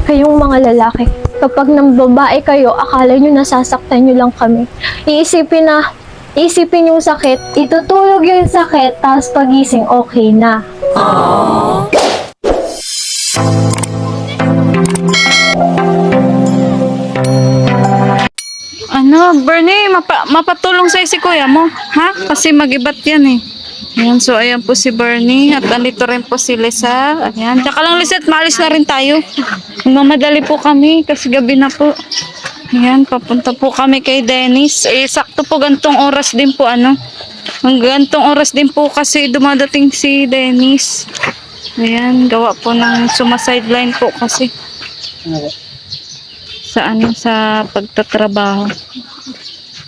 Kayong mga lalaki, kapag nang babae kayo, akala nyo nasasaktan nyo lang kami. Iisipin yung sakit, itutulog yung sakit, tapos pagising okay na. Ano, Bernie, mapatulong sa'yo si kuya mo, ha? Kasi mag-ibat yan eh. Ayan, so ayan po si Bernie at andito rin po si Lisa. Ayan, tsaka lang Lisa, maalis na rin tayo. Mamadali po kami kasi gabi na po. Ayan, papunta po kami kay Dennis. Eh, sakto po gantong oras din po gantong oras din po kasi dumadating si Dennis. Ayan, gawa po ng sumasideline po kasi. Sa pagtatrabaho.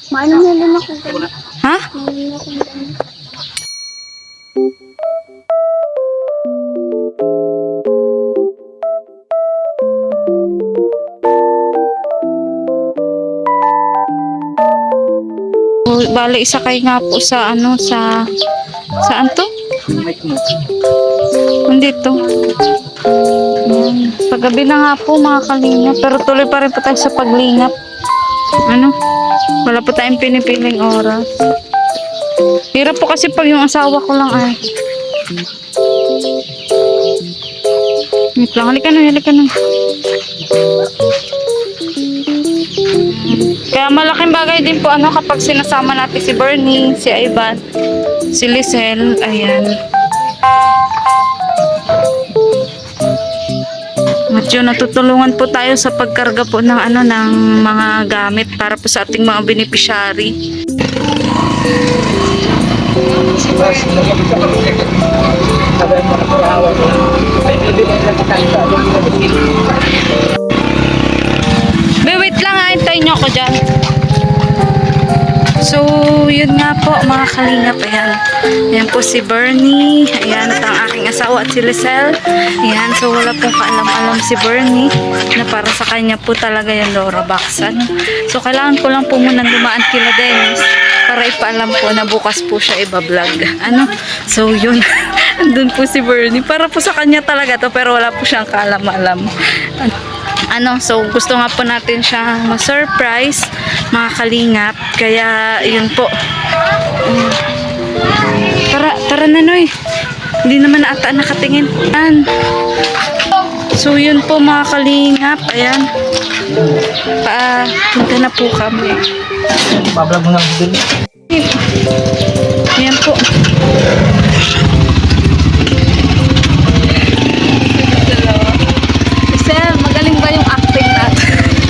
Maano na lang ako. Ha? Bale, isakay nga po sa saan to? Nandito. Paggabi na nga po mga kalingap, pero tuloy pa rin po tayo sa paglingap. Wala po tayong pinipiling oras. Hirap po kasi pag yung asawa ko lang ay. Wait lang, halika na. Kaya malaking bagay din po kapag sinasama natin si Bernie, si Ivan, si Lisel, ayan. At yun, natutulungan po tayo sa pagkarga po ng ng mga gamit para po sa ating mga beneficiary. Wait lang, hintayin nyo ako dyan. So, yun nga po mga kalingap. Ayan po si Bernie. Ayan, at ang aking asawa at si Lisel. Ayan, so wala pong kaalam-alam si Bernie na para sa kanya po talaga yung Laura Baxan. So, kailangan ko lang po muna dumaan kila Dennis para ipaalam po na bukas po siya ibablog. So, yun. Andun po si Bernie. Para po sa kanya talaga to, pero wala po siyang kaalam-alam. So gusto nga po natin siyang ma-surprise mga kalingap, kaya yun po. Tara na Noy, hindi naman ata nakatingin. So yun po mga kalingap, ayan, punta na po kami. Pablog mo nga din. Ayan po.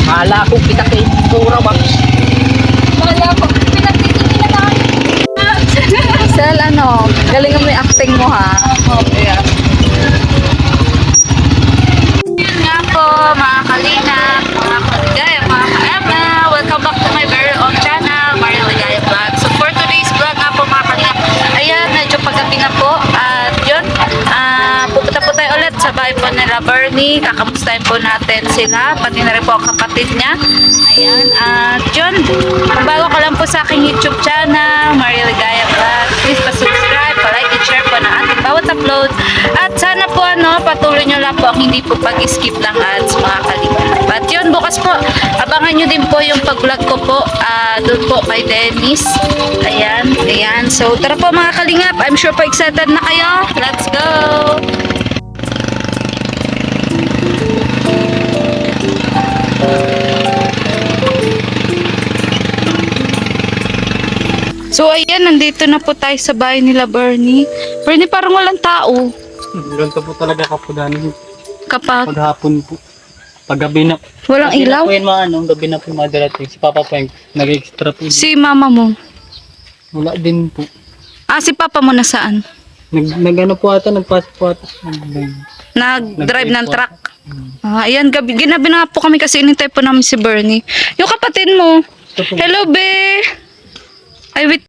Mahala akong pitakin Laura Bax. Sel, galingan mo yung acting mo ha. Yeah. Yun nga po mga kalingap, mga kaligaya, mga ka-Emma. Welcome back to my very own channel, Mario Ligaya Vlog. So for today's vlog nga po mga kalingap, ayan, medyo paggabi na po. At yun, pupunta po tayo ulit sa bahay po nila Bernie. Kakamustahin po natin sila, pati na rin po ang kapatid niya. Ayan, at yun, kung bago ka lang po sa aking YouTube channel, Mario Ligaya Vlog, please pa-subscribe, pa-like and share po ng ating bawat upload. At sana po patuloy nyo lang po ang hindi po pag-skip ng ads mga kalingap. At yun, bukas po, abangan nyo din po yung pag-vlog ko po doon po kay Dennis. Ayan. So tara po mga kalingap, I'm sure po excited na kayo. Let's go! So ayan, nandito na po tayo sa bahay nila Bernie. Bernie, parang walang tao. Ganito po talaga kapudanin. Kapag Paghapon po. Paggabi na. walang ilaw. Gabi na po gabi na po madarating. Si Papa po yung nag-extra po. Si mama mo. Wala din po. Si papa mo nasaan? Nag-ano po ata, nagpasok po ata. Nag-drive ng truck. Ayan, ginabi na po kami kasi inintay po namin si Bernie. Yung kapatid mo. Hello, be! Ay, wait.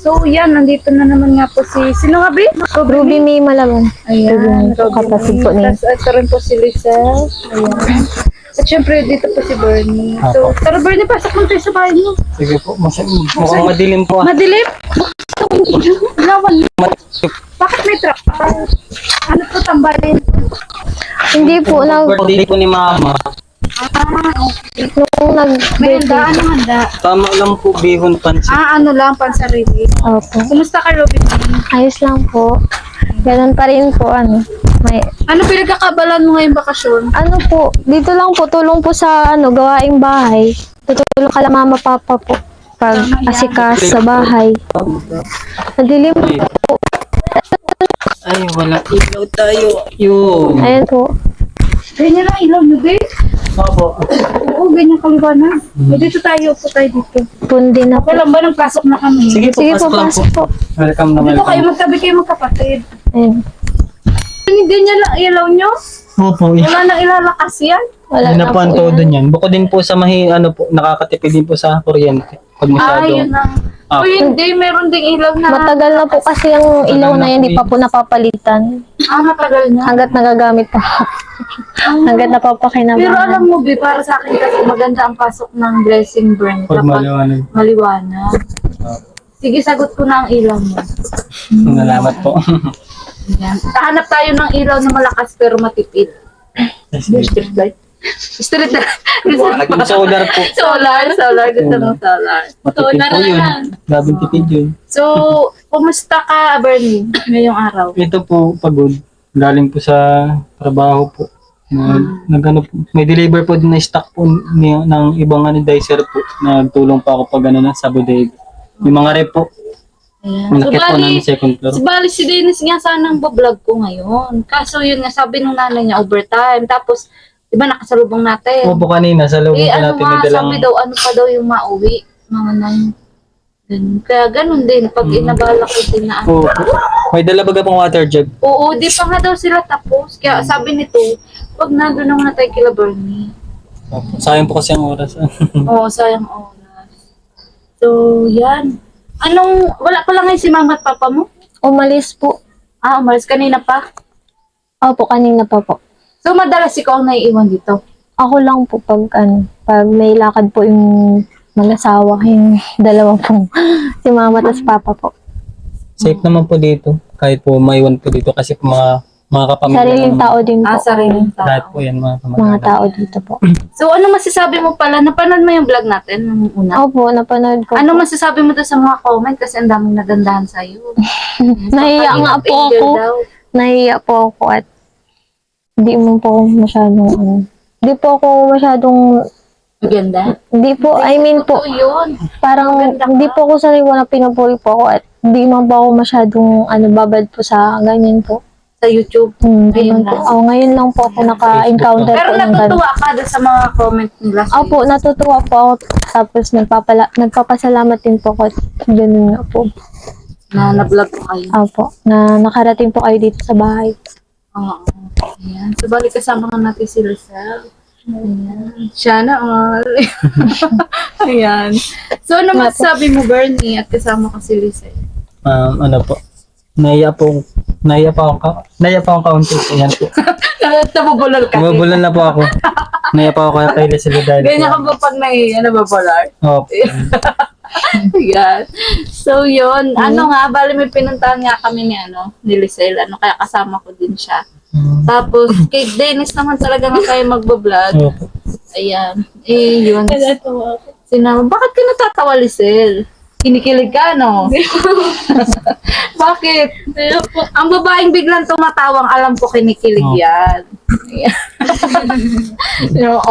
So, yan. Nandito na naman nga po sino nga, be? Ruby May Malaman. Ayan. Kapatid po niya. Tapos, ito rin po si Lisa. Ayan. At syempre, dito po si Bernie. So, tara Bernie, pasok mo tayo sa bahay mo. Sige po, mukhang madilim po. Madilim? Lawan. Bakit may trabaho. Ano po tambahin? Hindi po, Birthday po ni mama. nung May handa, nag-birthday. ano handa? Tama lang po, bihon pansit. Ano lang, pansarili. Opo. Kumusta ka, Robin? Ayos lang po. Ganun pa rin po, may, Ano pinagkakabalan mo ngayong bakasyon? po, dito lang po, tulong po sa, gawaing bahay. Tutulong kala mama, papa po. Pag asikas sa bahay. Madilim po. Ay, wala ilaw tayo. Yun. Ayan po. Ganyan lang ilaw mo, babe. Opo. Oo, ganyan kaliwanag. Dito tayo, upo tayo dito. Pundi na po. Okay lang ba nang pasok na kami? Sige po, Sige po, pasok lang po. pasok po. Welcome na Dito kayo welcome. magtabi kayo magkapatid. Ayan. Ganyan lang ilaw nyo? Opo, Wala nang ilalakas yan? Wala yun na na po ang po todo yan. niyan. Bukod din po sa nakakatipid din po sa kuryente. Pag Yun masyadong, lang. Ah. O hindi, meron ding ilaw na. Matagal na po kasi yung ilaw na yan, di pa po napapalitan. Matagal na. Hanggat nagagamit pa. Hanggat Pero napapakinabangan. alam mo, Bi, para sa akin kasi maganda ang pasok ng blessing burn pag kapag maliwanag. maliwanag. Sige, sagot ko na ang ilaw mo. Salamat po. Yan. Kahanap tayo ng ilaw na malakas pero matipid. Street light. Street light. Yung solar po. Solar. Gusto ng solar. Matipid po yun. Gabing tipid yun. So, kumusta ka, Bernie, ngayong araw? Ito po, pagod. Galing po sa trabaho po. Nagano po, may deliver po din na stock po ng ibang dicer po. Nagtulong pa ako pag sa bodega. Yung mga rep po. Ayan. Malaki po ng second floor. Si Dennis nga sanang bablog ko ngayon. Kaso yun nga, sabi nung nanay niya, overtime. Tapos, di ba nakasalubong natin? Opo kanina, sa loob po Ano natin may nga, dalang... sabi daw, ano pa daw yung mauwi? Mga nang... Ganun. Kaya ganun din, pag inabala ko din na ano. Opo. May dala baga pang water jug. Oo, di pa nga daw sila tapos. Kaya sabi nito, wag nandun naman na tayo kila Bernie. Opo. Sayang po kasi ang oras. Oo, sayang oras. So, yan. Wala pa lang ngayon si mama at papa mo? Umalis po. Umalis kanina pa. Opo, kanina pa po. So, madalas ikaw ang naiiwan dito. Ako lang po pag may lakad po yung mag-asawa, yung dalawa po. Si mama at papa po. Safe naman po dito. Kahit po maiwan po dito kasi po mga kapamilya. Sariling naman. tao din po. Sariling Lahat tao. po yan mga Mga kamag-anak. tao dito po. So, ano masasabi mo pala? Napanood mo yung vlog natin nung una? Opo, napanood ko Ano po. masasabi mo doon sa mga comment? Kasi ang daming nagandahan sa'yo. Nahiya nga po Angel ako. daw. Nahiya po ako at hindi mo po ako masyadong hindi po ako masyadong Maganda. hindi po, I mean po, Totoo yun. parang Maganda ka. hindi po ako sariwa na pinupuri po ako at hindi man po ako masyadong babad po sa ganyan po. Sa YouTube. Ganyan Ngayon po. lang. Ngayon lang po ako naka-encounter Pero po ng ganun. natutuwa ka doon sa mga comment nila. sa'yo. Opo, natutuwa po ako tapos nagpapasalamat din po ako at ganun nga po. Na na-vlog ko kayo. Opo, na nakarating po kayo dito sa bahay. Oo. Ayan. So, balik kasama nga natin si Lizelle. Ayan. Siya na all. Ayan. So, ano masasabi mo, Bernie, at kasama ko si Lizelle? Ano po. Naiya po akong kaunti. Ayan po. Tabubulol ka. Mabulan na po ako. Naiya pa ako kay Leslie dahil Ganyan ka ba pag nababular? Opo. Ayan. So, yun. Ano nga, bali may pinuntahan nga kami ni Lizelle. Kaya kasama ko din siya. Tapos, kay Dennis naman talaga nga kayo magbablog. Opo. Ayan. Yun. Sinabi, bakit ka natatawa, Lizelle? Kinikilig ka, no? Bakit? Ang babaeng biglang tumatawang, alam ko kinikilig Oh. yan.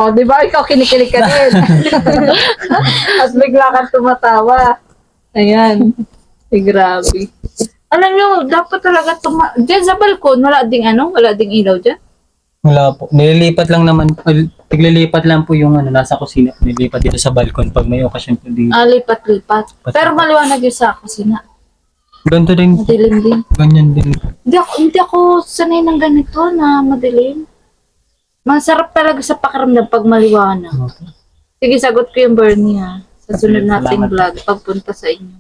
Di ba? Ikaw kinikilig ka din. At bigla kang tumatawa. Ayan. Grabe. Alam nyo, dapat talaga diyan sa balkon, wala ding ilaw dyan. Wala po. Nililipat lang naman. Tiglilipat lang po yung nasa kusina. Nililipat dito sa balkon pag may okasyon po dito. Lipat-lipat. Pero maliwanag yun sa kusina. Ganito din. Madilim din. Ganyan din. Hindi ako sanay ng ganito na madilim. Masarap talaga sa pakiramdam pag maliwanag. Opo. Sige, sagot ko yung Bernie ha. Sa sunod nating vlog, pagpunta sa inyo.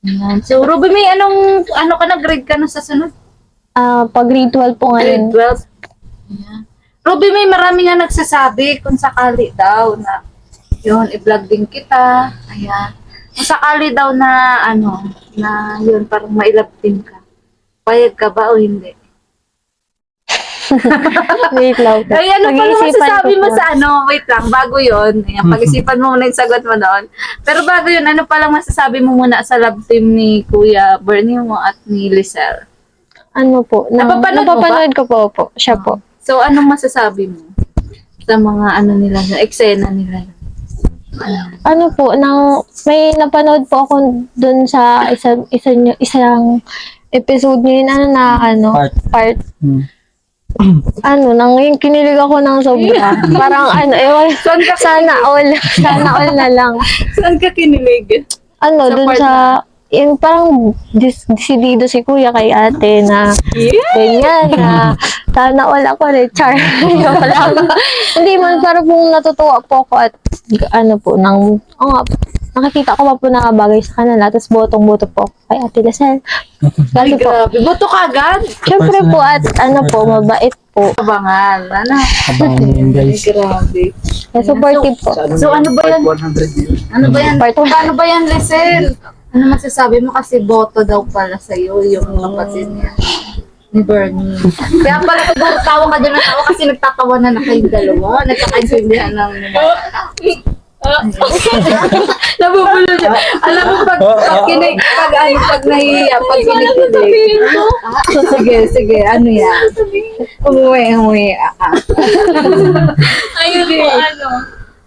Ayan. So, Ruby, may ano ka na, grade ka na sa sunod? Pag grade 12 po Grade ngayon. 12? Ayan. Ruby, may marami nga nagsasabi kung sakali daw na yun, i-vlog din kita. Ayan. Kung sakali daw na na yun, parang mailab din ka. Payag ka ba o hindi? Wait lang po. Ay, ano pala Pag-iisipan masasabi ko mo po. sa ano? Wait lang, bago yun. Ayan, pag-isipan mo muna yung sagot mo doon. Pero bago yun, ano palang masasabi mo muna sa love team ni Kuya Bernie mo at ni Lizelle? Ano po? Napapanood mo ba? Napapanood ko po. Siya po. So, anong masasabi mo sa mga ano nila, eksena nila? Ano po, may napanood po ako dun sa isang episode niyo yun, part. Yung kinilig ako ng sobra. Parang ewan, sana all na lang. Saan ka kinilig? Ano, Sa dun part sa, yung parang decidido si kuya kay ate na ganyan na sana all ako rin, char. Joke lang. Hindi man, parang pong natutuwa po ako at nakakita ko pa po na bagay sa kanila, tapos botong-boto po ako kay Ate Lizelle. Ay, Kasi po, grabe. Boto ka agad? syempre po at mabait po. Abangan. Ano? Abangan nyo yun, Ay, guys. grabe. Kaya supportive po. So, ano ba yan? Ano ba yan? Paano ba yan, Lizelle? Ano masasabi mo? Kasi boto daw pala sa'yo yung kapatid niya ni Bernie. Kaya pala tawa ka dyan ng tawa kasi nagtatawanan na kayong dalawa. Nagkakaintindihan ng nabubulo siya. Alam mo, pag nahihiya, pag kinikilig. Sige, ano yan? Umuwi. Ayun po,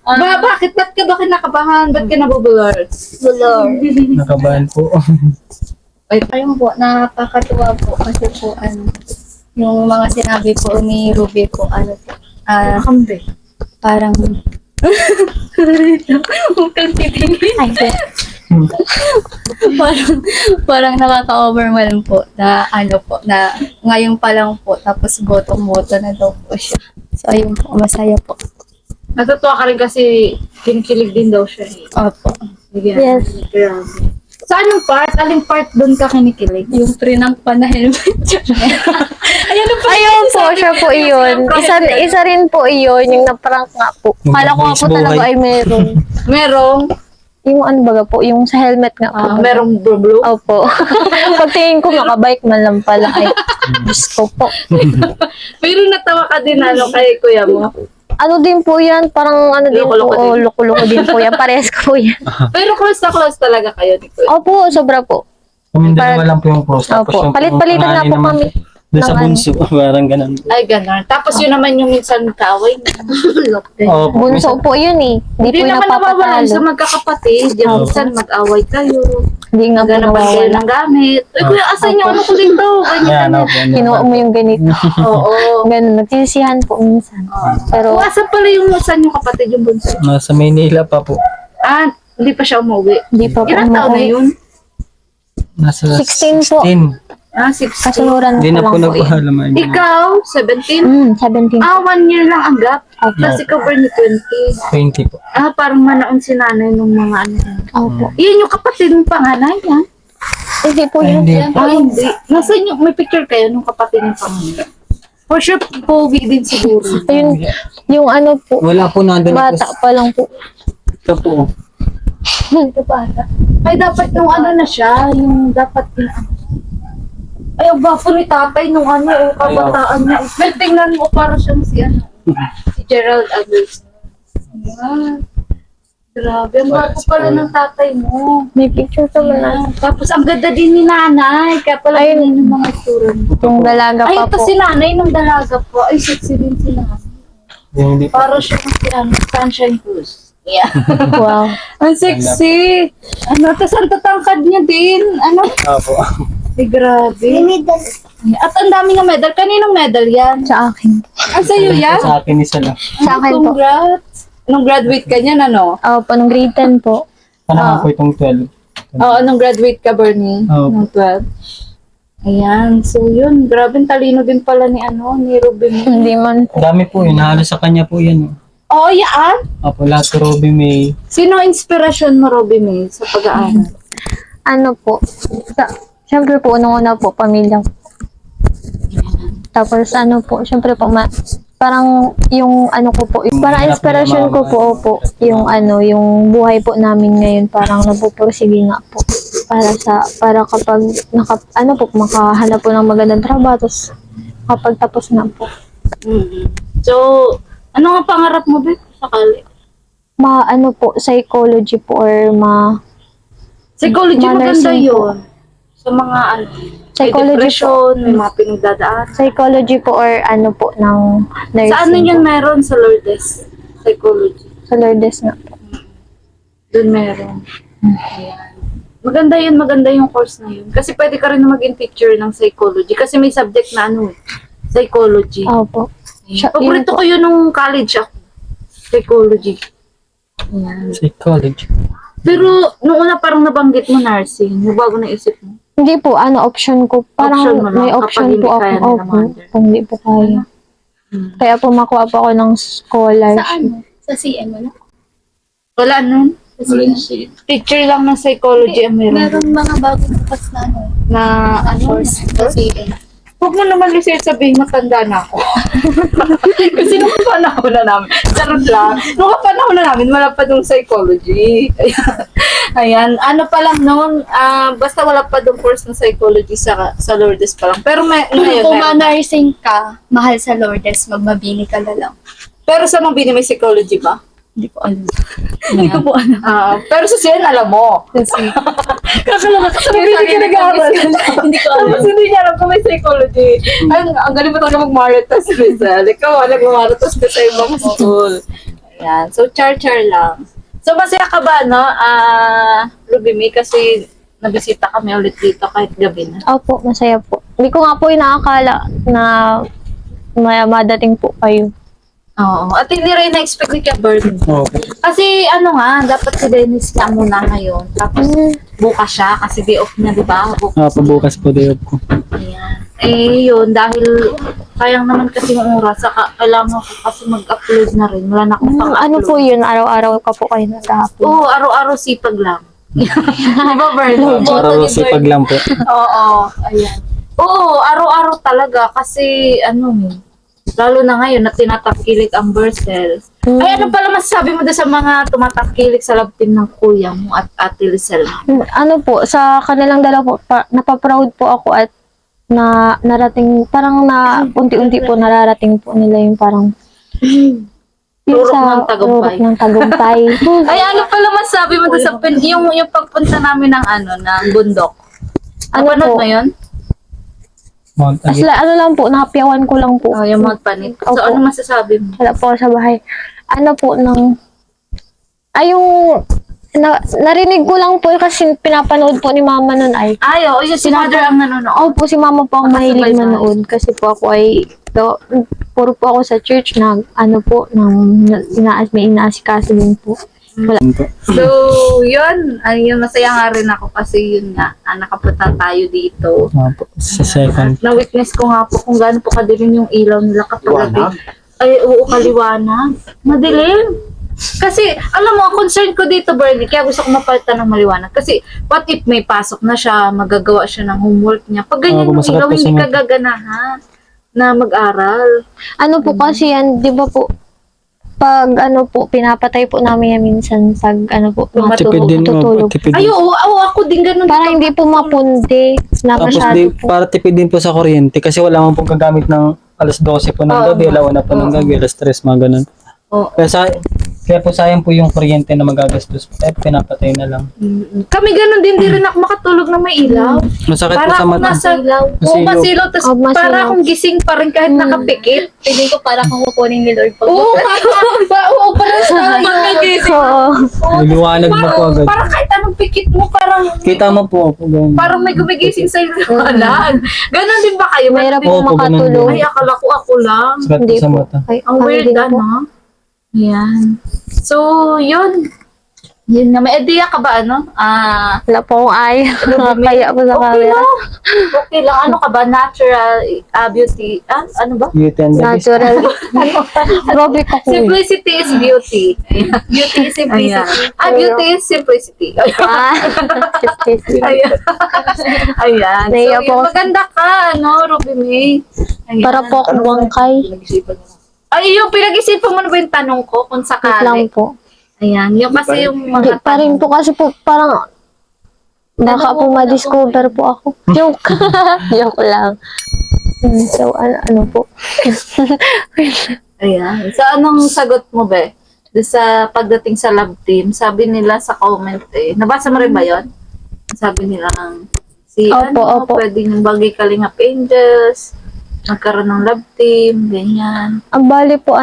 ano? Bakit? Ba't ka ba kinakabahan? Ba't ka nabubulor? Nakabahan po. Ayun po, nakakatuwa po kasi po yung mga sinabi po ni Ruby po, Kambe. parang parang nakaka-overwhelm po na na ngayon pa lang po tapos botong-boto na daw po siya. So ayun po, masaya po. Natutuwa ka rin kasi kinikilig din daw siya. Opo. Yes. Grabe. Sa anong part? Aling part doon ka kinikilig? Yung prinangpa na helmet. Ayun po, siya po iyon. Isa rin po iyon, yung naprank nga po. Yung Kala ko nga po buhay. talaga ay meron. Merong, Yung baga po, yung sa helmet nga po. merong blue. Opo. Pagtingin ko makabike man lang pala ay Diyos ko po. Pero natawa ka din kay kuya mo. Ano din po yan, parang din Loko-loko po, din. loko-loko din po yan. Parehas ko po yan. Pero close na close talaga kayo ni kuya. Opo, sobra po. Kami dalawa lang po yung cross. Tapos Opo, yung palit-palitan na panganay po naman kami. Doon sa ng bunso, parang ganun. Ay, gano'n. Tapos yun naman yung minsan kaaway. Opo. Bunso po yun eh. Hindi Hindi po yung naman nawawalan sa napapatalo. magkakapatid. Yung minsan mag-away kayo. Hindi nga po Naganapan kayo nawawala. ng gamit. Ay, kuya, asan yung ano ko dito? Yan, Ganyan. opo. Kinuha mo yung ganito. Oo. Ganun, nagsisihan po minsan. Pero, O, asan pala yung saan yung kapatid yung bunso? Nasa Maynila pa po. Ah, hindi pa siya umuwi. hindi pa po Ilang taon na umuwi. yun? Nasa 16 po. 16. Ah, 16. Kasunuran Hindi ko na po lang po yun. nagpahalaman. Ikaw, 17? 17 po. Ah, 1 year lang ang gap. Opo. Tapos ikaw, Bernie, 20. 20 po. Ah, parang manaon si nanay nung mga ano. Opo. Iyan yung kapatid ng panganay, ha? Hindi po Ay, yun. hindi. Ah, hindi. Nasaan yung, may picture kayo nung kapatid ng panganay? For sure, pogi din siguro. Ayun, yung ano po, Wala po nandun na po. bata pa lang po. Ito po. Ito bata. Ay, dapat yung ano na siya, yung dapat yung ano. Ay, ang bapo ni tatay nung ano, kabataan niya. Well, tingnan mo, para siyang si ano, si Gerald Agustin. Ayan. Grabe, ang bapo pala ng tatay mo. May picture ka ba na? Ayan. Tapos, ang ganda din ni nanay. Kaya pala yun yung mga itsura niya. Yung dalaga Ay, pa ito po. si nanay nung dalaga po. Ay, sexy din si nanay. Yung hindi po. Para siya si ano, Sunshine Cruz. Yeah. Wow. Ang sexy. Ano, tas ang tatangkad niya din. Ano? Opo. Ay, grabe. At ang dami ng medal. Kaninong medal yan? Sa akin. Ah, sa'yo yan? Sa akin isa lang. Sa akin po. Congrats. Nung graduate ka niyan, ano? Opo, nung grade 10 po. Panahon po itong 12. Oo, nung graduate ka, Bernie. Oo. Nung 12. Ayan. So, yun. Grabe, talino din pala ni Ruby mo. Hindi man po. Dami po yun. Halos sa kanya po yan. Oo, yan. Opo, lahat po Robby May. Sino inspirasyon mo, Ruby May, sa pag-aaral? Ano po. Siyempre po, unang-una po, pamilya ko. Tapos ano po, siyempre po, parang yung ano ko po, parang inspiration ko po, yung buhay po namin ngayon, parang napupursige nga po. para kapag makahanap po ng magandang trabaho, tapos kapag tapos na po. So, ano nga pangarap mo, Bek? Sakali. Psychology po or Psychology, maganda nursing po. yun. Sa mga may Psychology depression, may mga pinagdadaan. Psychology po or po ng nursing. Saan na yun po. meron sa Lourdes? Psychology. Sa Lourdes na po. Doon meron. Ayan. Maganda yung course na yun. Kasi pwede ka rin maging teacher ng psychology. Kasi may subject na psychology. Opo. Siya- Paborito ko yun nung college ako. Psychology. Ayan. Psychology. Pero, nung una parang nabanggit mo nursing. Yung bago naisip mo. Hindi po, option ko. Parang Option mo lang, may kapag option hindi po kaya ako. nila Opo, mother. kung hindi po kaya. Kaya po makuha po ako ng scholarship. Sa ano? Sa CM wala? Wala nun. Sa CM. Teacher lang ng psychology ang meron. Meron mga bagong bukas na ano, Na course sa CM. Huwag mo naman Lucille sabihin matanda na ako. Kasi nung panahon na namin, charot lang, nung panahon na namin, wala pa nung psychology. Ayan, ano pa lang noon, basta wala pa dong course ng psychology sa Lourdes pa lang. Pero ngayon, Kung meron na. ma-nursing ka, mahal sa Lourdes, magmabini ka na lang. Pero sa Mabini may psychology ba? Hindi ko alam. Hindi ko po alam. Pero sa Sian, alam mo. Kasi, Kakalala ka sa Mabini ka nag-aaral. hindi ko alam. Tapos hindi niya alam kung may psychology. Ang galing mo talaga mag-maritas, Rizal. Ikaw, nag-maritas ka sa ibang school. Ayan. So, char-char lang. So, masaya ka ba, no? Ruby May, kasi nabisita kami ulit dito kahit gabi na. Opo, masaya po. Hindi ko nga po inaakala na madating po kayo. Oo. At hindi rin na-expect ni Burden. Opo. Kasi dapat si Dennis nga muna ngayon. Tapos bukas siya kasi day off niya, di ba? Bukas. Pabukas po day off ko. Ayan. Yun, dahil sayang naman kasi yung oras, saka kailangan ko kasi mag-upload na rin. Wala na akong pang-upload. Ano po yun? Araw-araw ka po kayo nag-upload. Oo, araw-araw sipag lang. Di ba, Vernon? Para sipag lang po. Oo, ayan. Oo, araw-araw talaga kasi lalo na ngayon na tinatangkilik ang Bercel. Ay, ano pala masasabi mo doon sa mga tumatangkilik sa love team ng kuya mo at Ate Lizelle? Sa kanilang dalawa po, napaproud po ako at narating, parang unti-unti po nararating po nila yung parang Turok ng tagumpay. Turok ng tagumpay. Ay, ano pala masasabi mo doon sa yung pagpunta namin ng ng bundok? Napanood po? mo yun? Mount Agit. Lang po, napiyawan ko lang po. Oh, yung Mount Panit. So, Opo. ano masasabi mo? Wala po ako sa bahay. Narinig ko lang po kasi pinapanood po ni mama nun ay. Ay, oo, yung si mother ang nanonood. Opo, si mama po ang mahilig Nakasabay-sabay. manood kasi po ako puro po ako sa church na may inaasikaso din po. So, yun. Ayun, masaya nga rin ako kasi yun nga, nakapunta tayo dito. Opo. Sa second. Na-witness ko nga po kung gaano po kadilim yung ilaw nila kapag gabi. Ay, oo, kaliwanag. Madilim. Kasi, alam mo, concern ko dito, Bernie, kaya gusto ko mapalitan ng maliwanag. Kasi, what if may pasok na siya, magagawa siya ng homework niya. Pag ganyan yung masakit ilaw, po sa hindi ka mata. gaganahan na mag-aral. Po kasi yan, di ba po, pag pinapatay po namin yan minsan pag Tipid din. matutulog. Tipid Ay, din. oo, ako din ganun. Para hindi po mapundi na Tapos masyado po. para tipid din po sa kuryente kasi wala man pong gagamit ng alas 12 po ng gabi, alaw na po ng gabi, alas 3, mga ganun. Oo. Kaya po sayang po yung kuryente na magagastos. Pinapatay na lang. Kami ganun din, di rin ako makatulog na may ilaw. Masakit po Para sa akong mata. nasa ilaw. Oo, Masilaw. masilaw. Tapos Masilaw. para akong gising pa rin kahit nakapikit. Feeling ko para kang kukunin ni Lord pag Oo, oo, parang sa pagkagising. Oo. Liwanag na po agad. Parang kahit anong pikit mo, parang Kita mo po ako. ganun. parang may gumigising sa ilawan. Ganon din ba kayo? Mahirap Ganon po Opo, ganun makatulog. din- Ay, akala ko ako lang. Sakit po Hindi sa po. mata. Ay, Ang kami weird, din po. ano? Yan. So, yun. Yun nga. May idea ka ba, Wala po akong ay. Kaya po sa Okay camera. lang. Okay lang. Ano ka ba? Natural beauty. Ano ba? Beauty and the Beast. Natural. Grabe ka po. Simplicity is beauty. beauty is simplicity. Ayan. Beauty is simplicity. Ah, Ayan. Ayan. Naiya So, po ako. maganda ka, Ruby May. Ayan. Para po akong bangkay. Ay, yung pinag-isipan mo na ba yung tanong ko kung Wait lang sakali? po. Ayan. Yung kasi yung Hindi mga pa rin tanong. po kasi po parang Baka po ma-discover po ako. Joke. Joke lang. So, ano po. Ayan. So, anong sagot mo, be? Doon sa pagdating sa love team, sabi nila sa comment nabasa mo rin ba yun? Sabi nila si Opo. pwedeng bagay Kalingap Angels, magkaroon ng love team, ganyan. Ang bali po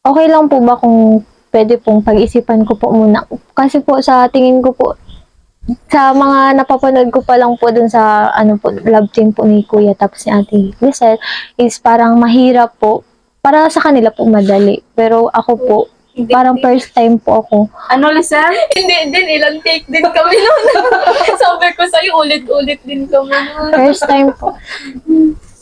okay lang po ba kung pwede pong pag-isipan ko po muna. Kasi po sa tingin ko po, sa mga napapanood ko pa lang po dun sa love team po ni Kuya tapos ni Ate Lizelle is parang mahirap po. Para sa kanila po madali. Pero ako po, parang first time po ako. Ano, Lizelle? Hindi din, ilang take din kami noon. Sabi ko sa'yo, ulit-ulit din kami noon. First time po.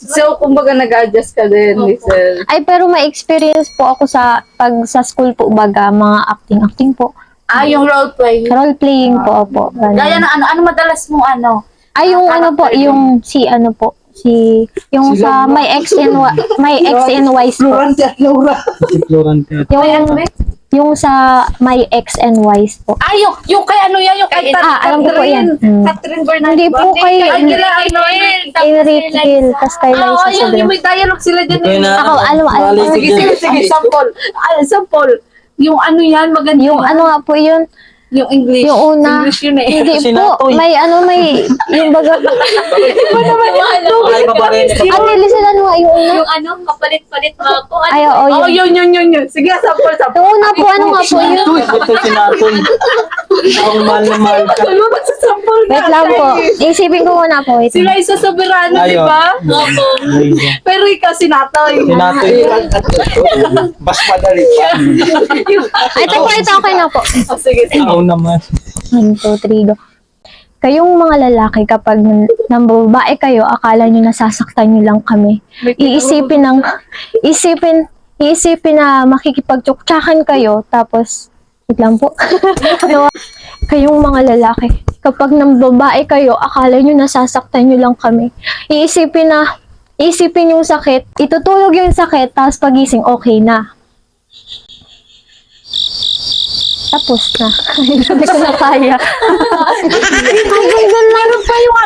So, kumbaga nag-adjust ka din, Lizelle. Ay, pero may experience po ako sa school po baga, mga acting po. Yung role play. Role playing po, opo. Ganun. Gaya na ano madalas mo Ay, yung po, yung yung sa my ex and Y's po. Si Florante at Yung sa my ex and Y's po. yung kay yung kay alam ko po yan. Catherine Bernardo. Hindi po kay Enrique Gil, tas kay Liza yung Sobrang. may dialogue sila dyan. Ito na, Ako, alam ko. Sige, sample. Yung yan, maganda. Yung nga po yun, yung English. yung una. English yun Hindi Si po, Natoy. may yung baga. Ay, babae. Ate Lizelle, yung una? Yung kapalit-palit mo ako. Ay, oo, yun. yun. Sige, sample. Yung una po, nga po yun? Ito si Natoy. Ang mahal na mahal ka. Ano ba sa sample Wait lang po. Isipin ko muna po. Wait. Si Liza Soberano, di Ayun. ba? Liza. Pero ikaw, si Natoy. Si Natoy. Mas madali pa. Ay, ito, okay na po. Sige. Ako naman. 1, 2, 3, go. Kayong mga lalaki, kapag nambabae kayo, akala nyo nasasaktan nyo lang kami. Iisipin na makikipagtsuktsakan kayo, tapos, wait lang po. Kayong mga lalaki, kapag nambabae kayo, akala nyo nasasaktan nyo lang kami. Iisipin yung sakit, itutulog yung sakit, tapos pagising, okay na. Tapos na. Hindi ko na kaya. Meron pa yung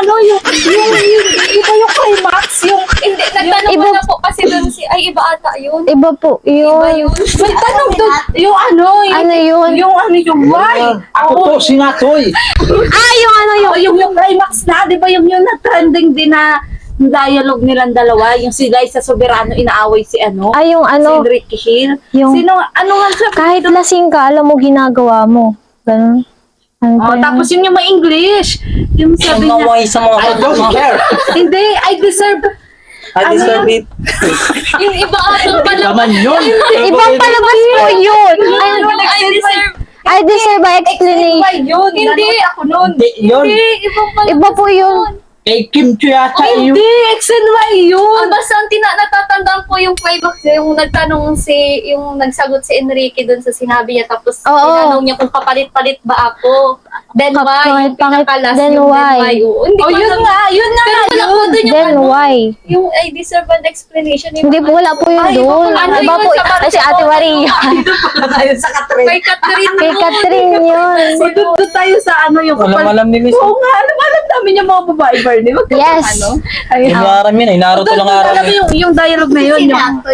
iba yung climax, yung Hindi, nagtanong ko na po kasi doon iba ata yun. Iba po, Iba yun. yun. may tanong doon, yung yung why? Ako to, si Natoy. Yung climax na, di ba yung trending din na dialogue nilang dalawa, yung si Liza Soberano inaaway si Ay, yung si Enrique Gil. yung, Ano nga sabi? kahit lasing ka, alam mo ginagawa mo. Ganun. Ano pa yun? Tapos yung may English. Yung sabi niya, Naway sa mga I don't care. hindi, I deserve. I deserve it. Yung iba ata pala. Naman yun. Ibang palabas po yun. I deserve an explanation. Yun, Hindi. ako noon. Hindi, yun. Hindi, ibang pala. Iba po yun. Kay Kim Chiu yata yun. Hindi, X and Y yun. Basta ang natatandaan ko yung climax yung yung nagsagot si Enrique dun sa sinabi niya tapos Oo. tinanong niya kung kapalit-palit ba ako. Then why? Yung pinakalas Then yung why? then why. Hindi ko Yun alam. nga. Pero wala po dun yung Then why? yung I deserve an explanation. Hindi po, wala po yun doon. Ano Iba yun po, sa Barcelona? kasi Ate Maria. Tayo sa Catherine. Kay Catherine Kay Catherine yun. So, doon tayo sa yung Alam ni Liz. Oo nga, alam namin yung mga babae, Bernie. Wag ka Yes. Ay, Yung aram yun eh. Naruto lang aram alam eh. mo yung dialogue na yun,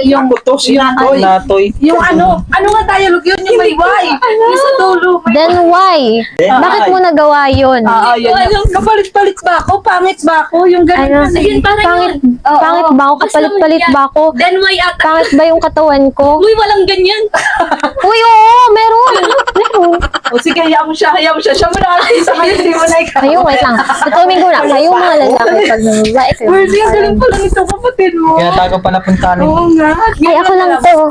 yung Ako to, si Natoy. Natoy. yung ano nga dialogue yun, yung may why. Yung sa dulo. Then why? Bakit mo nagawa yun? Yun. Kapalit-palit ba ako? Pangit ba ako? Yung ganun. Ano? Ayun, parang Pangit, yun. pangit ba ako? Kapalit-palit ba ako? Then why ata? Pangit ba yung katawan ko? Uy, walang ganyan. Uy, oo, meron. Meron. O sige, hayaan mo siya. Siya mo na artista ngayon, hindi mo na ikaw. Kayo, wait lang. Tutumin ko na. Kayong mga lalaki pag nababae kayo. Bernie, ang galing pala nito kapatid mo. Kaya tago pa napuntahan Oo nga. Ay, ako lang to.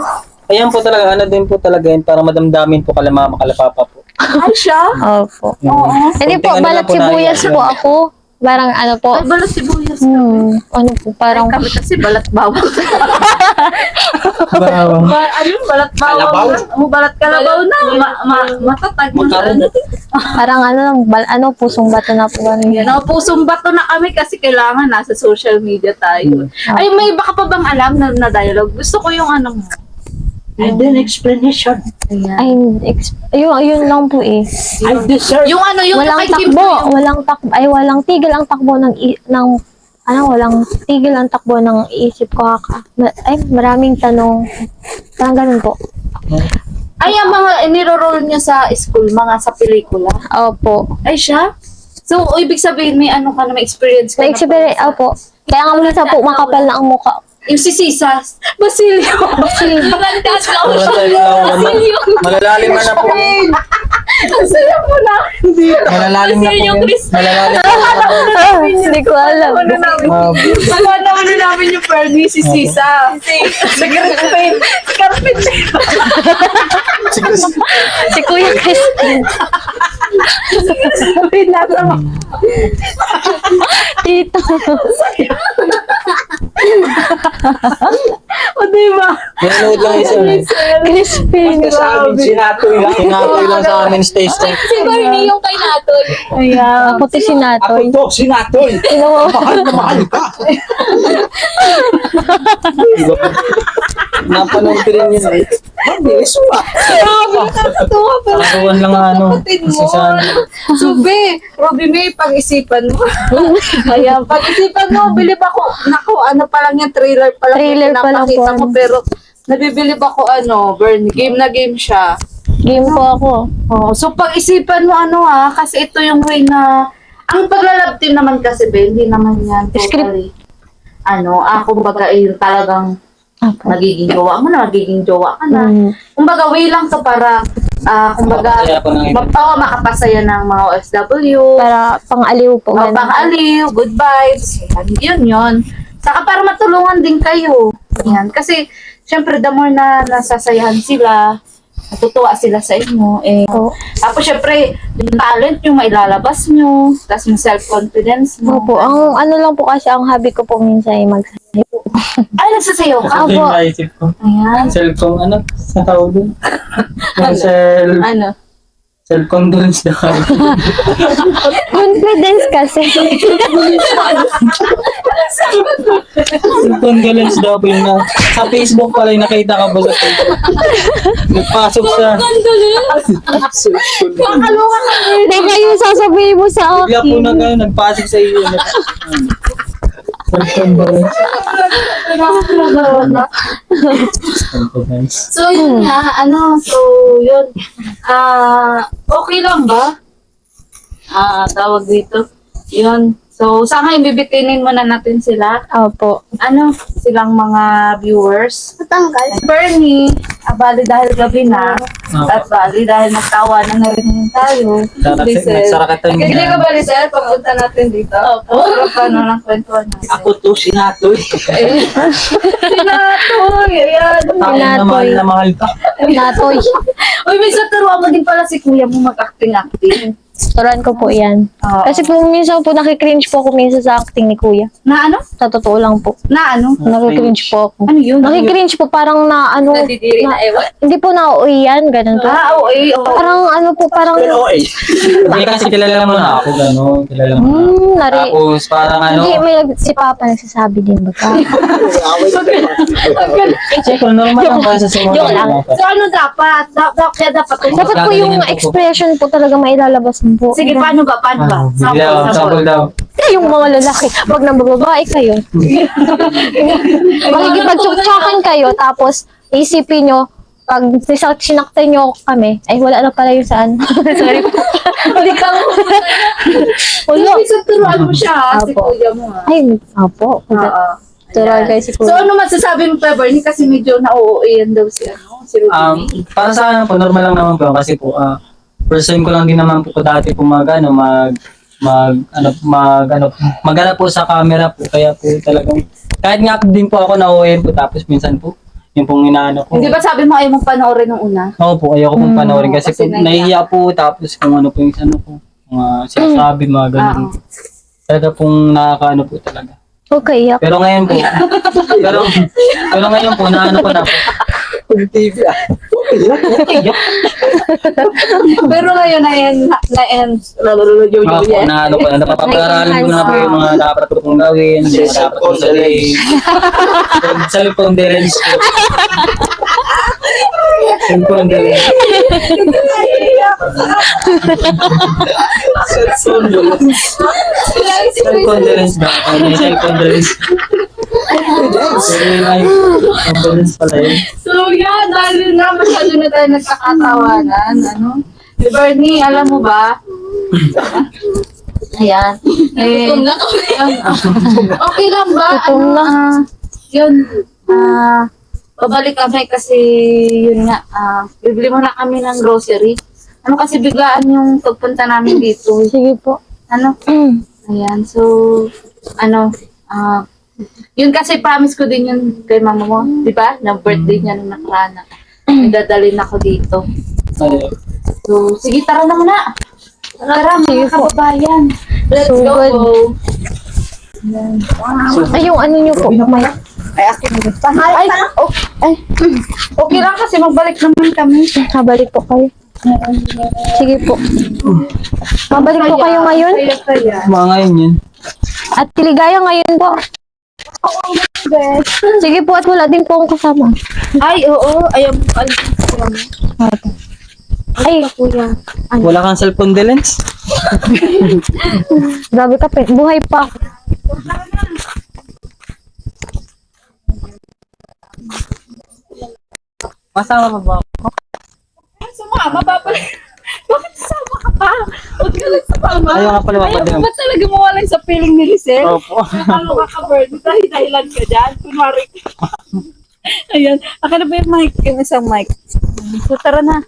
Ayan po talaga, ano din po talaga yun, para madamdamin po kalama makalapapa po. Ay, siya? Opo. Oo. Hindi po, Konting ano balat lang po na sibuyas yun. po ako. Parang ano po. Ay, balat sibuyas. Ano po, parang. Kami kasi balat bawang. Bawang. Ano, balat Kalabaw? bawang. Balat kalabaw na. Matatag mo na. Parang pusong bato na po. Yan, pusong bato na kami kasi kailangan nasa social media tayo. Ay, may iba ka pa bang alam na dialogue? Gusto ko yung ano mo. And then explanation. Ayan. Ayun lang po eh. I deserve. Yung ano, yung Walang kay Kim takbo, Chu, walang tigil ang takbo walang tigil ang takbo ng isip ko maraming tanong. Parang ganun po. ay, ang mga niro-roll niya sa school, mga sa pelikula. Opo. Ay, siya? So, ibig sabihin, may ano ka na, may experience ka May na experience, po. opo. Kaya nga minsan po makapal na ang mukha. Yung si Sisas, Basilio. Marandas lang siya. Malalalim na po. Ang saya po na. Malalalim na po Basilio yun. Chris. Malalalim na. Hindi ko alam. Ano namin yung Fernie, si Sisa. Si Crispin. Si Carpin. Si Kuya Christine. Tito. O, diba? Nanonood lang isa. Crispin. Sa amin, sinatoy lang. Tinatoy lang sa amin stage time. Si Barney yung kay Natoy. Ayan. Ako to si Ako Natoy. to, sinatoy. Mahal na mahal ka. Napanood ko rin yun eh. Mabilis pa. Nakakuhan lang ano. Kasi sa Sube, Robby May, pag-isipan mo. Ayan, pag-isipan mo, bilib ako. Naku, ano pa lang yan, trailer pa lang. Trailer yung pa lang pinapakita po. ko, pero nabibilib ako, Bernie, game na game siya. Game po ako. Oh, so pag-isipan mo kasi ito yung way na, ang paglalab team naman kasi, Ben, hindi naman yan totally, kumbaga, yung talagang Opo. magiging jowa mo na, magiging jowa ka na. Mm. Kumbaga, way lang to para, kumbaga, Makapasaya po ng iba. makapasaya ng mga OFW, Para pang-aliw po. ganun. pang-aliw, good vibes, yun. Saka para matulungan din kayo. Yan. Kasi, syempre, the more na nasasayahan sila, natutuwa sila sa inyo, Oo. tapos syempre, yung talent yung mailalabas nyo, tapos yung self-confidence mo. Opo. Ang ano lang po kasi, ang hobby ko po minsan ay magsasayaw. Ay, nagsasayaw ka? Ito yung Opo. naisip ko. Ayan. Cellphone, sa tawag doon? Yung Ano? self-condolence na kami. Confidence kasi. Self-condolence daw po yun na. Sa Facebook pala yung nakita ka ba sa Facebook? Nagpasok sa... Baka yung sasabihin mo sa Bigla po akin. nagpasok sa iyo. Self-condolence. Self-condolence. So, yun nga, yun. Okay lang ba? Tawag dito. Yun. So, sana ibibitinin muna natin sila. Opo. Silang mga viewers. Bernie, bali dahil gabi na. At bali dahil nagtawanan na rin tayo. Lisel. Nagsarakatan Hindi ka ba, Lisel? Pagpunta natin dito. Opo. Paano ng kwentuhan natin? Ako to, sinatoy. Sinatoy! Ayan. Tayo na mahal ka. Natoy. Uy, minsan turuan mo din pala si kuya mo mag-acting-acting. Turuan ko po yan. Oo. Kasi po minsan po nakikringe po ako minsan sa acting ni Kuya. Na ano? Sa totoo lang po. Na ano? Nakikringe po ako. Ano yun? Nakikringe po parang Nadidiri na ewan. hindi po nauuwi yan, ganun po. Oo. Parang parang Pero eh. Hindi kasi kilala mo na ako, gano'n. Kilala mo na. Tapos parang Hindi, si Papa nagsasabi din ba? Siyempre, normal lang ba sa simula? Joke lang. So ano dapat? Kaya dapat Dapat po yung expression po talaga mailalabas mo po. Sige, paano ba? Sample daw. Yung mga lalaki, wag nang bababae kayo. Makikipagtsuktsakan kayo, tapos isipin nyo, pag sinaktan nyo kami, ay wala na pala yung saan. Sorry po. Hindi ka mo. Wala. Minsan turuan mo siya, si Apo. kuya mo. Ay, apo. Oo. Turuan kayo si So Kuya. ano masasabi mo pa, Bernie? Kasi medyo na-OOAyan daw si Ruby. Para sa akin po, normal lang naman po. Kasi po, first time ko lang din naman po dati po maghanap po sa camera po. Kaya po talagang, kahit nga din po ako na-OM po. Tapos minsan po, yung pong inaano ko. Hindi ba sabi mo ayaw mong panoorin nung una? Oo po, ayoko pong panoorin. Kasi kasi po, nahiya. nahihiya po. Tapos kung ano po yung ano po, mga sinasabi, mga ganun. Talaga pong nakakaano po talaga. Okay, yak. Pero ngayon po, pero ngayon po, naano ko na po. TV ah. Pero ngayon na-end. Mga po, naano ko na, napapag-aralin ko na po yung mga dapat ko pong gawin, yung mga dapat kong sabihin. Cellphone delence po. Send condolence. Send condolence ba? Send condolence. Condolence pala yun. So, yan, dahil na masyado na tayo nagkakatawanan, ano? Si Bernie, alam mo ba? Ayan. Yan. Okay lang ba? Gutom na. Yun. Pabalik kami kasi, yun nga, bibili muna kami ng grocery. Ano kasi biglaan yung pagpunta namin dito. Sige po. Ano? Ayan, so, yun kasi promise ko din yun kay mama mo, di ba? Na birthday niya nung nakaraan. Dadalhin ako dito. So, sige, tara na muna. Tara, mga kababayan. Let's So go. good. Ay, yung ano nyo po. May... Okay lang kasi magbalik naman kami. Habalik po kayo. Sige po. Mabalik po kayo ngayon? Saya. Mga ngayon yun. At Tiligaya ngayon po. Sige po, at wala din po akong kasama. Ay, oo. Ayaw mo Ay, kuya. Wala kang self condolence? grabe ka pe. Buhay pa. Masama pa ba? Sumama, babalik. Bakit sasama ka pa? Huwag ka lang sumama. Ayaw nga pala mapadam. Ba't talaga mawalay sa feeling ni Lisel? Opo. Ano ka ka-bird? Dahil dahilan ka dyan. Kunwari. Ayan. Akin na ba yung mic? Yung isang mic. So, tara na.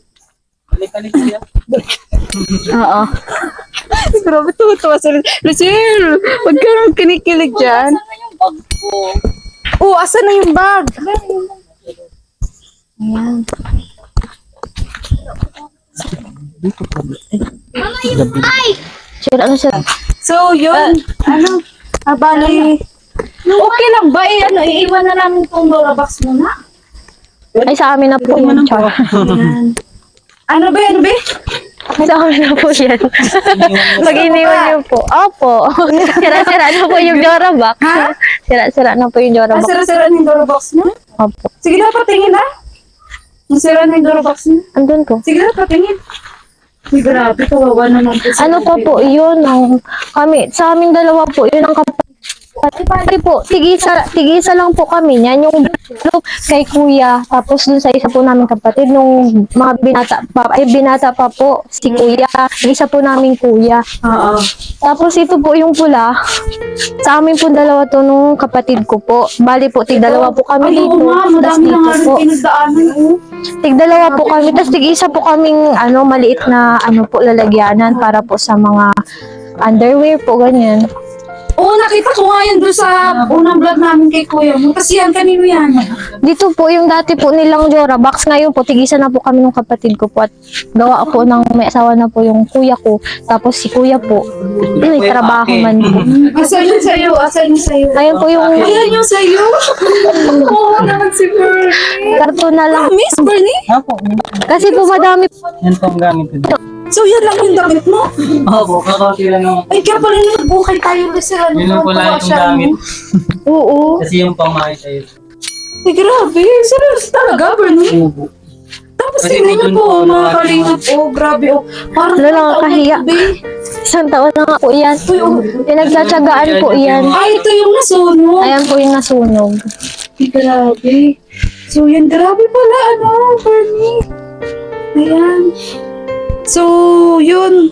Balik-balik siya. Oo. Grabe, tuwa sa Lisel, huwag ka nang kinikilig dyan. Asan na yung bag ko? Oo, asan na yung bag? Ayan. Sira na siya. So, yun. Bali. Okay lang ba? Iiwan na namin itong Dora box muna. Ay, sa amin na po yan. Char. Ayan. Ano ba? Sa amin na po yan. Pag iniwan niyo po. Opo. Sira-sira na po yung Jorabox. Sira-sira na po yung Jorabox. Sira-sira na yung Dora box niya? Opo. Sige na, patingin na. Nasira na yung Dora box niya. Andun po. Sige na, patingin. Ay, grabe, kawawa naman po. Ano pa po, yun ang kami, sa aming dalawa po, yun ang kapatid. Pati po, tigisa lang po kami niyan, yung kay kuya, tapos dun sa isa po namin kapatid, nung mga binata pa po, si kuya, isa po namin kuya. Oo. Tapos ito po yung pula, sa amin po dalawa to nung kapatid ko po. Bali po, tig-dalawa po kami Ay, dito. oo nga, Tas madami na dito nga rin po. pinagdaanan. Oh. Tig-dalawa po kami, tapos tig-isa po kaming maliit na po lalagyanan para po sa mga underwear po, ganyan. Oo, nakita ko nga yan doon sa unang vlog namin kay Kuya mo. Kasi yan, kanino yan? Dito po yung dati po nilang Jorabox, ngayon po tigisa na po kami ng kapatid ko po at gawa po ng may asawa na po yung kuya ko. Tapos si kuya po, may trabaho man po. Asan yung sa'yo? Asan yung sa'yo? Ngayon po yung Ayan yung sa'yo? Oo naman si Bernie. karton na lang. Miss Bernie? Opo. Kasi po madami Yan po ang gamit ko. So yan lang yung damit mo? Opo, kakauti lang naman. Ay, kaya pala nagbukay tayo Lisel. Yun lang po lang yung gamit. Oo. Kasi yung pamahay sa'yo. Ay, grabe. Seryoso talaga, Bernie. Ubo. Tapos Kasi tingnan niyo dun po, po, mga nakaka- kalingap. Oh, grabe. Oh. Parang Wala, nakakahiya. taon isang taon na nga po yan. Pinagtsatsagaan po yan. Ay, ito yung nasunog. Ayan po yung nasunog. Ay, grabe. So, yan, grabe pala, Bernie. Ayan. So, yun.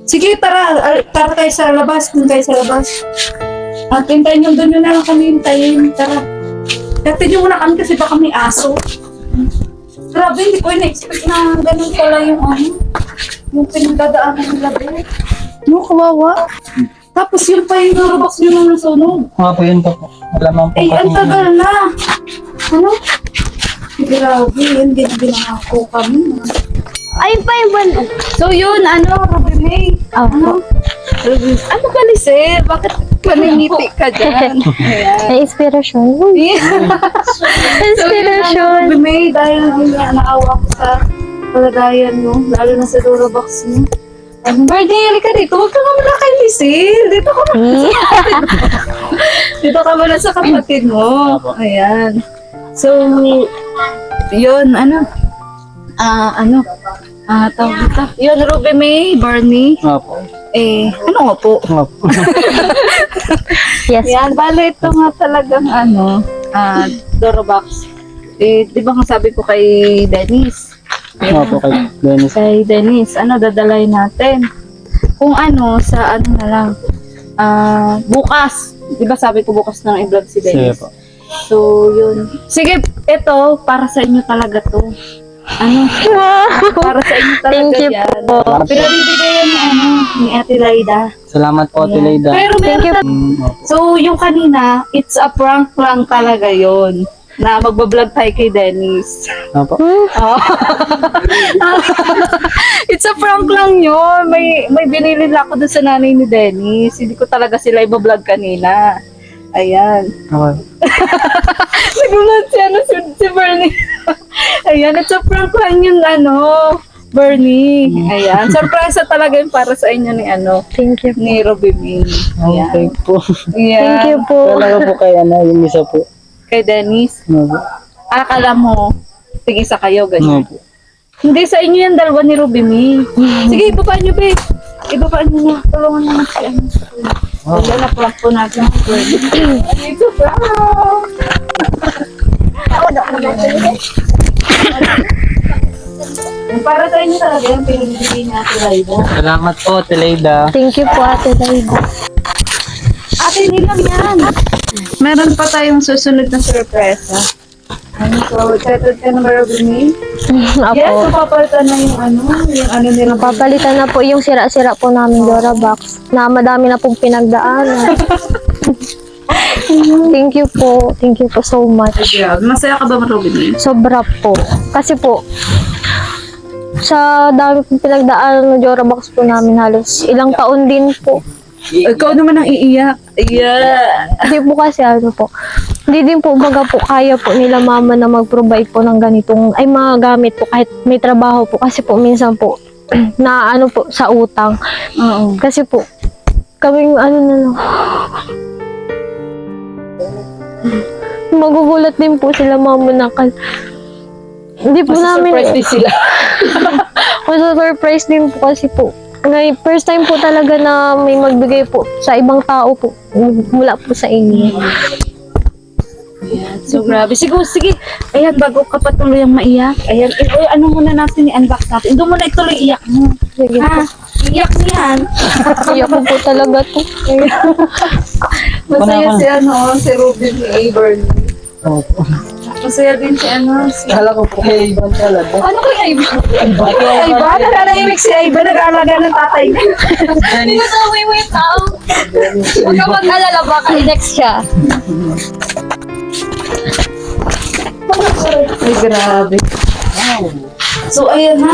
Sige, tara tayo sa labas. Doon tayo sa labas. At hintayin nyo, doon nyo na lang kami hintayin. Tara. Hintayin nyo muna kami kasi baka may aso. Grabe, hindi ko na-expect na ganun pala yung pinagdadaanan ng labi. No, kawawa. Tapos yun pa yung Dorobox nyo nung nasunog. Mga po yun po. Alam po. Ay, ang tagal na. Ano? Grabe, yun, ginangako kami. Ay pa yung banda. So yun, Ruby May. Opo. Ano ka, Lise? Bakit kaningiti ka dyan? Ayan. May inspirasyon. Uy, inspirasyon. Ruby May, dahil hindi nga naawa ko sa kalagayan mo, lalo na sa Dorobox mo. Birthday, halika dito. Huwag ka nga muna kay Lisel. Dito ka muna. Dito ka muna sa kapatid mo. Ayan. So, yun, Tawag dito. Yun, Ruby May, Barney. Opo. Ano nga po? Opo. Yes. Yan, bale ito nga talagang Dorobox. Di ba nga sabi ko kay Dennis? Opo, kay Dennis. Kay Dennis, dadalay natin? Kung sa na lang, bukas. Di ba sabi ko bukas nang i-vlog si Sige Dennis? po. So, yun. Sige, ito, para sa inyo talaga to. Para sa inyo talaga Thank you yan. po. Pinabibigyan ni Ate Laida. Salamat po, Ate Leida. Pero Thank you. so, yung kanina, it's a prank lang talaga yon na magbablog tayo kay Dennis. Opo. It's a prank lang yun. May binili lang ako doon sa nanay ni Dennis. Hindi ko talaga sila ibablog kanina. Ayan. Okay. Nagulat si Bernie. Ayan, it's a prank lang yun, Bernie. Ayan, surprise talaga yun para sa inyo Thank you. ni Ruby May. Ayan. Okay po. Ayan. Thank you po. Talaga po kay yung isa po. Kay Dennis. Opo. Akala mo, tig-isa kayo, ganyan. Opo. Hindi, sa inyo yan, dalawa ni Ruby May. Sige, ibabaan nyo, babe. Ibabaan nyo na. Tulungan naman si Wala na prank po natin. Ito prank. Para sa inyo talaga yung pinag-ibigay niya Ate Laida. Salamat po, Ate Leida. Thank you po, Ate Laida. Ate, hindi lang yan. Meron pa tayong susunod na sorpresa. So, excited ka na ba, Ruby May? Yes, so Apo. papalitan na yung nila. Papalitan na po yung sira-sira po namin Dorobox na madami na pong pinagdaanan. Thank you po. Thank you po so much. Masaya ka ba, Ruby May? Sobra po. Kasi po, sa dami pong pinagdaanan ng Dorobox po namin halos ilang taon din po. Ikaw naman ang iiyak. Yeah. Hindi po kasi po. Hindi din po baga po kaya po nila mama na mag-provide po ng ganitong ay mga gamit po kahit may trabaho po kasi po minsan po na po sa utang. Oo. Kasi po kaming na lang. Magugulat din po sila mama na hindi po namin Surprise din sila. surprise din po kasi po. Ngayon, first time po talaga na may magbigay po sa ibang tao po mula po sa inyo. Ayan, so grabe. Sige. Ayan, bago ka patuloy ang maiyak. Ayan, muna natin i-unbox natin. Doon muna ituloy iyak mo. Sige po. Iyak niyan. Iyak ko po talaga to. Masaya si Ruby ni Bernie. Opo. Masaya din si Kala ko po kay Ivan talaga. Ano kay Ivan? Ivan? Nananahimik si Ivan. Nag-aalaga ng tatay niya. Hindi ko sa wait tao. Huwag ka mag-alala, baka next siya. Ay, grabe. So, ayan na.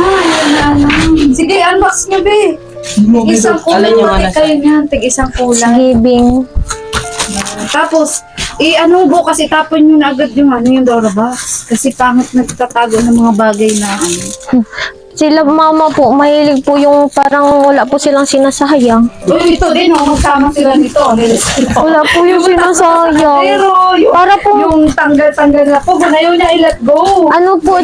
Sige, unbox niyo, be. Isang kulang natin kayo niyan. Tig-isang kulang. Giving. Tapos, bukas itapon nyo na agad yung Dorobox. Kasi pangit nagtatago ng mga bagay na Sila mama po, mahilig po yung parang wala po silang sinasayang. Ito din, magsama sila nito. Wala po yung sinasayang. Pero, Para po, yung tanggal-tanggal na po, ayaw niya i-let go. ano po,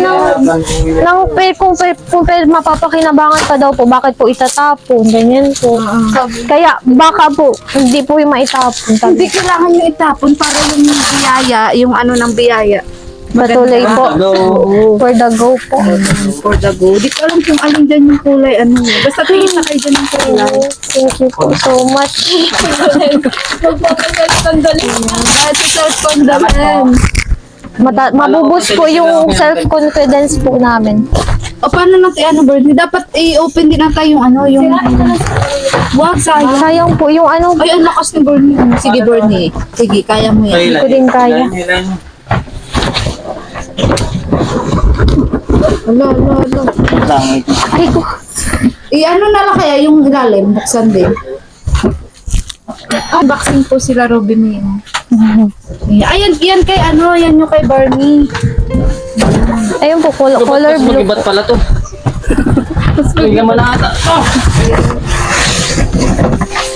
kung mapapakinabangan pa daw po, bakit po itatapon, ganyan po. Kaya, baka po, hindi po yung maitapon. Hindi kailangan nyo itapon para yung biyaya, yung ng biyaya. Patuloy po. For the go po. For the go. Di ko alam kung alin dyan yung kulay. Basta tingin na kayo dyan yung kulay. Thank you po so much. Magpapagalit-tanggalin mo. Dahil sa self-condemn. Mabubus po yung self-confidence po namin. O paano natin Bernie? Dapat i-open din natin yung yung... Wag, sayang. Sayang po yung Ay, ang lakas ni Bernie. Sige, Bernie. Sige, kaya mo yan. Hindi ko din kaya. Ala. Ay ko. Na lang kaya yung ilalim, buksan din. Unboxing po sila Ruby May. Ayan, yan kay yan yung kay Barney. Ayun po, color blue. Mag-ibat pala to. Bigyan mo na ata.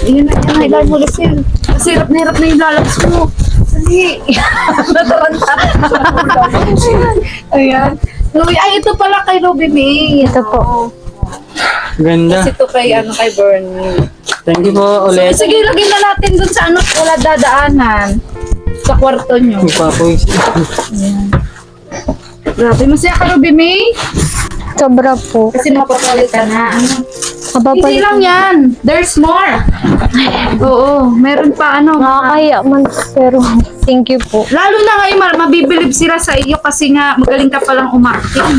Yan na, ilan mo Lucille. Kasi hirap na yung lalabas mo. Dali. Nataranta. Ayan. Uy, ay, ito pala kay Ruby May. Ito po. Ganda. Ito kay, kay Bernie. Thank you po ulit. Sige, lagay na natin dun sa wala dadaanan. Sa kwarto nyo. Magpapoy. Grabe, masaya ka, Ruby May. Sobra po. Kasi mapapalit ka na. Hindi Mapapalit. lang yan. There's more. Oo, meron pa Nakakaya man, pero thank you po. Lalo na ngayon, mabibilib sila sa iyo kasi nga magaling ka palang umarting.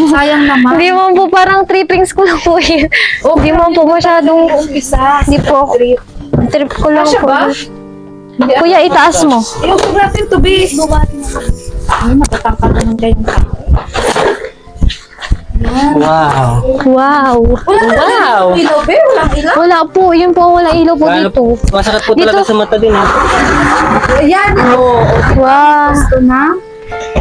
Sayang naman. Hindi mo po parang trippings ko lang po yun. Hindi mo po masyadong, Umpisa. hindi po, trip ko lang Kasya po. ba? Kuya, itaas mo. Iusog natin to be. Ay, matatangkad naman kayo. Wow. Wow. Wow. Ilaw, be? Walang ilaw? Wala po, yun po, walang ilaw po Ano, dito. masarap po talaga Dito. sa mata din. Ayan. Oo. Wow. Gusto na.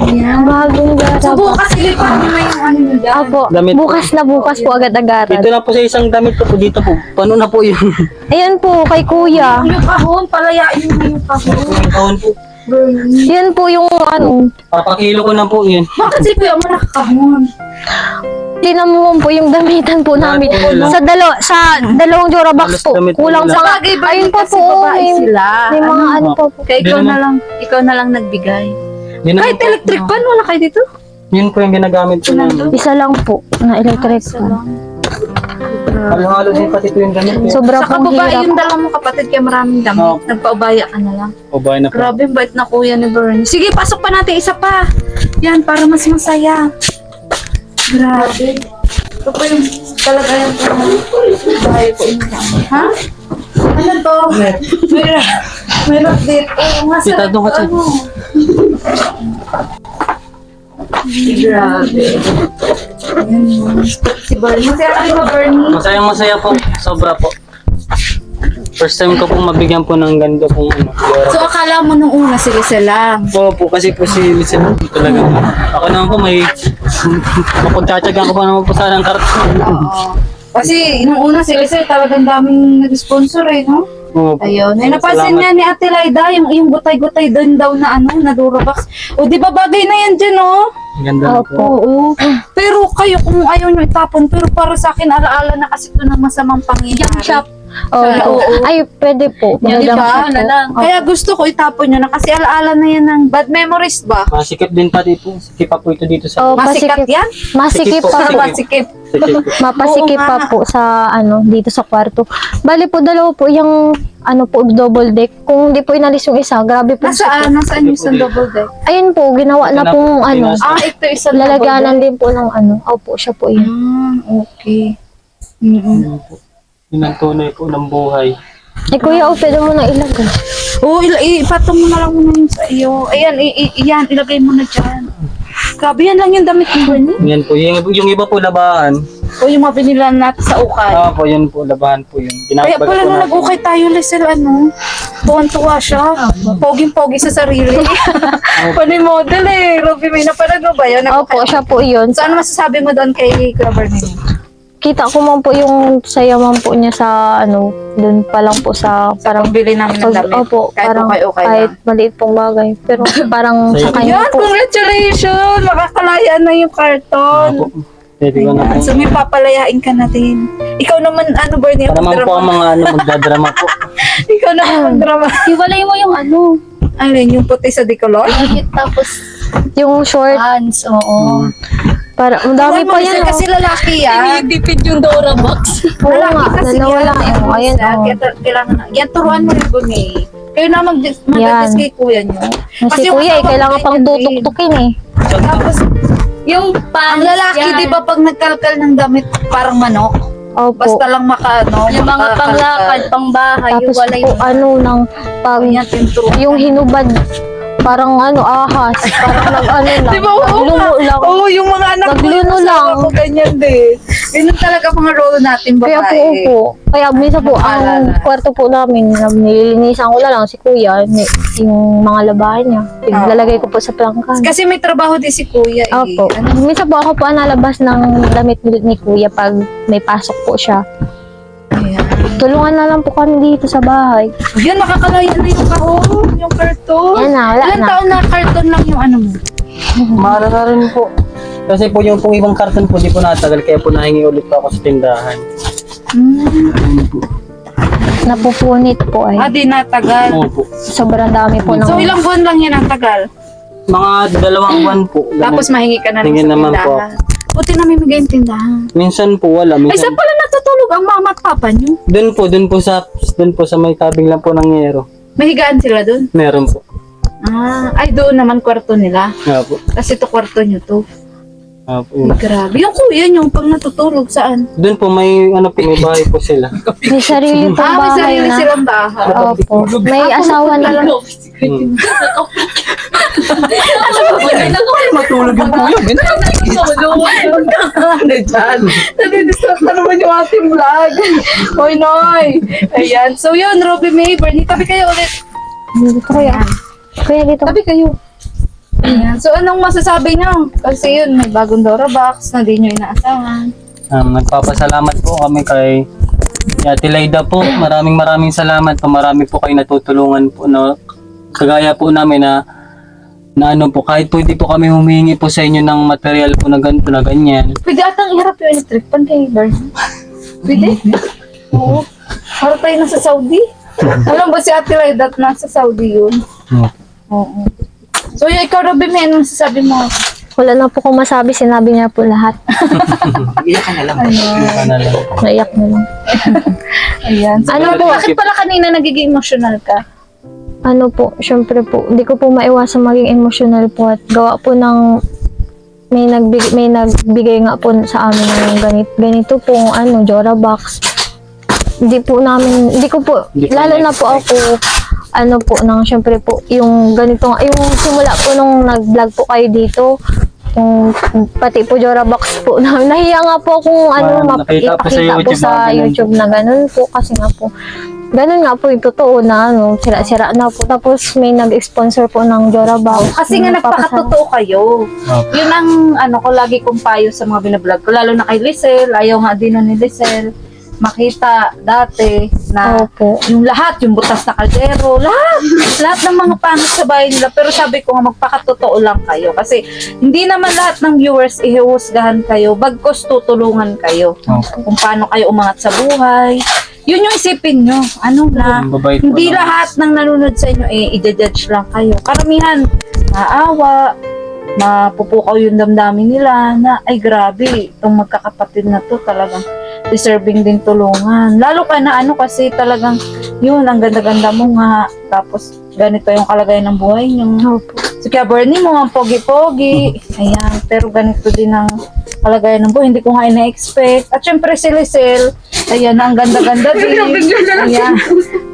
Ayan. Bagong gara So, po. bukas ilipan mo na yung nyo dyan. Apo, Damit. bukas na bukas po agad-agaran. Dito na po sa isang damit ko po dito po. Paano na po yun? Ayan po, kay kuya. Yung kahon, palayain mo na yung kahon. Yung kahon po. Yan po yung Papakilo ko na po yun. Bakit si Kuya mo nakakahon? tinamuhan po yung damitan po namin. Sa dalawang Jorabox po. Halos damit po Kulang nila. pa nga. Sabagay ba Ayun yun pa kasi po. babae sila? May mga ano pa po. Kaya Di naman. ikaw na lang nagbigay. Yun na Kahit po. electric fan, wala kayo dito? Yun po yung ginagamit ko namin. Isa lang po na electric Isa fan. lang. Halo-halo din pati po yung damit. Sobra Sa pong kababae hirap. yung dala mo kapatid kaya maraming damit. Oo. Nagpaubaya ka na lang. O bye na po. Grabe, bait na kuya ni Bernie. Sige, pasok pa natin isa pa. Yan, para mas masaya. Grabe. Ito pa yung talaga yung bahay ko. Ha? Ano to? May update. Oo, nga Tita, doon ka sa- Grabe. Ayan. Si Bernie. Masaya ka rin ba, Bernie? Masayang masaya po. Sobra po. First time ko pong mabigyan po ng ganito pong So, akala mo nung una sila lang. po kasi po si Lisa talaga. Ako naman po may mapagtsatsagan ko pa naman po sana ng karton. Oo. Kasi nung una sila talagang daming nag-sponsor eh, no? Oo po. Ayun. Ay, napansin Salamat. nga ni Ate Laida, yung gutay-gutay doon daw na na Durabox. O, di ba bagay na yan dyan, oh? Ganda na po. Oo. Pero kayo, kung ayaw nyo itapon, pero para sa akin, alaala na kasi ito ng masamang pangyayari. Shop. Oo. Ay, pwede po. Yan, di Magandang ba? po. Na lang. Kaya gusto ko itapon nyo na kasi alaala na yan ng bad memories ba? Masikip din pati po. Sikip pa po ito dito sa... Oo, Masikat pasikip. yan? Masikip pa po. Masikip. Sikip po. Mapasikip Oo pa nga. po sa dito sa kwarto. Bali po dalawa po yung po double deck. Kung hindi po inalis yung isa, grabe po. Nasaan? Nasaan yung isang double deck? Ayun po, ginawa na Ito na pong po, pinas- Ito isang double lalaganan deck. din po ng Opo, siya po yun. Okay. Mm-mm. Yun po. Yun ang tunay po ng buhay. Eh kuya, pwede mo na ilagay. Oo, ipatong mo na lang muna yun sa iyo. Ayan, yan, ilagay mo na dyan. Grabe, yan lang yung damit ni Bernie. Yan po. Yung iba po labahan. O yung mga binilan natin sa ukay. Po, yun po. Labahan po yun. Kaya Ginabag pala po nung natin. nag-ukay tayo, Lizelle, tuwan-tuwa siya. Poging-pogi sa sarili. Pani model eh. Ruby, may napanood mo ba yun? Opo, siya po yun. So, ano masasabi mo doon kay Kuya Bernie? Kita ko man po yung saya man po niya sa doon pa lang po sa parang Pagbili namin ng damit. Opo, Kahit parang ukay-ukay kahit lang. maliit pong bagay. Pero parang sa kanya Yan, po. congratulations! Makakalayaan na yung karton. Opo. Pwede ko na po. Ayan. So, may papalayain ka natin. Ikaw naman, Bernie, Para naman po ang magdrama. mga magdadrama po. Ikaw naman magdrama. Hiwalay mo yung Alin, yung puti sa decolor? tapos Yung short, pants, oo. para ang dami Huwag mo pa isa yan. kasi lalaki yan. Tinitipid yung Dorabox. Oo Lalaki nga, kasi dalawa yan. lang. Ayan, Kaya kailangan na. Yan, turuan mo rin Buni. Kayo na mag-adjust kay kuya nyo. Si yung kuya, asawa kailangan ko pang ganyan din. tutuktukin eh. Tapos, Yung pants ang lalaki, yan. di ba, pag nagkalkal ng damit, parang manok? Opo. Basta lang Yung mga panglakad, pangbahay, Tapos hiwalay po mo. ng pag Yan, tinturuan. yung hinubad, parang ahas, parang lang, Di ba, oo nagluno nga. lang. Oo, yung mga anak ko, Nagluno yung asawa lang. ko, ganyan din. Ganun talaga mga role natin, babae. Kaya po, kaya minsan po, ang Maalala. kwarto po namin, nililinisan ko na lang si kuya, yung mga labahan niya. Lalagay ko po sa plangkan. Kasi may trabaho din si kuya. Eh. Opo. Minsan po ako po ang nalabas ng damit ni kuya pag may pasok po siya. Ayan. Tulungan na lang po kami dito sa bahay. Yan, makakalaya na yung kahon, yung karton. Yan na, wala Ilan na. taon na karton lang yung ano mo? Mahal na rin po. Kasi po yung pong ibang karton po, di po natagal, kaya po nahingi ulit po ako sa tindahan. Ayun po. Napupunit po ay. Di natagal. Opo. Sobrang dami po ng... So, ilang buwan lang yan ang tagal? Mga 2 buwan po. Ganun. Tapos mahingi ka na rin Hingi sa naman po tindahan. Buti na may bigay yung tindahan. Minsan po wala. Ay, Minsan, saan pala natutulog ang mama at papa niyo? doon po sa may tabing lang po ng Yero. Mahigaan sila dun? Meron po. Ay doon naman kwarto nila. Nga po. Kasi ito kwarto niyo to. Nga po. Ay, grabe. Yung kuya niyo, pag natutulog, saan? Doon po may bahay po sila. May sarili po May bahay sarili na. silang bahay. Opo. May asawa na lang. Hmm. Matulog yung kuya. Ano dyan? Nadidistract na naman yung ating vlog. Hoy, Noy. Ayan. So yun, Robby May, Bernie, tabi kayo ulit. Dito kuya. Kuya dito. Tabi kayo. Ayan. So anong masasabi niyo? Kasi yun, may bagong Dora Box na di nyo inaasahan. Nagpapasalamat po kami kay Ate Laida po. Maraming salamat po. Marami po kayo natutulungan po. No? Kagaya po namin na ano po, kahit po hindi po kami humingi po sa inyo ng material po na ganito na ganyan. Pwede atang iharap yung electric pan kay Bernie. Pwede? Oo. Para tayo nasa Saudi. Alam ba si Ate Laida at nasa Saudi yun? Oo. So yun, ikaw Robby May, ano masasabi mo? Wala na po kung masabi. Sinabi niya po lahat. Iyak ka na lang. Ano lang. Naiyak na lang. Ayan. So, Ano po? bakit pala kanina nagiging emotional ka? Ano po, syempre po, hindi ko po maiwasan maging emotional po at gawa po ng may nagbigay nga po sa amin ng ganito po, Dora Box. Hindi ko po, lalo na po ako, syempre po, yung ganito, yung simula po nung nag-vlog po kayo dito, yung pati po Dora Box po, nahiya nga po kung nakita po sa ipakita po YouTube sa na ganun YouTube na ganun po, kasi nga po, ganun nga po yung totoo na sira-sira na po. Tapos may nag-sponsor po ng Dora Box. Kasi nga nagpakatotoo kayo. Okay. Yun ang ko lagi kong payo sa mga binablog ko. Lalo na kay Lisel. Ayaw nga din ni Lisel makita dati na Opo. yung lahat, yung butas na kaldero, lahat ng mga pangit sa bahay nila. Pero sabi ko nga, magpakatotoo lang kayo. Kasi hindi naman lahat ng viewers ihusgahan kayo. Bagkos tutulungan kayo. Okay. Kung paano kayo umangat sa buhay. Yun yung isipin nyo. Mababait po Hindi naman. lahat ng nanonood sa inyo i-judge lang kayo. Karamihan, maawa, mapupukaw yung damdamin nila na, ay grabe, itong magkakapatid na to talagang deserving din tulungan. Lalo ka na kasi talagang, yun, ang ganda-ganda mo nga. Tapos, ganito yung kalagayan ng buhay niyo. So, kaya Bernie mo, ang pogi-pogi. Ayan, pero ganito din ang kalagayan ng buhay. Hindi ko nga ina-expect. At syempre si Lisel, ayan, ang ganda-ganda din. Ayan.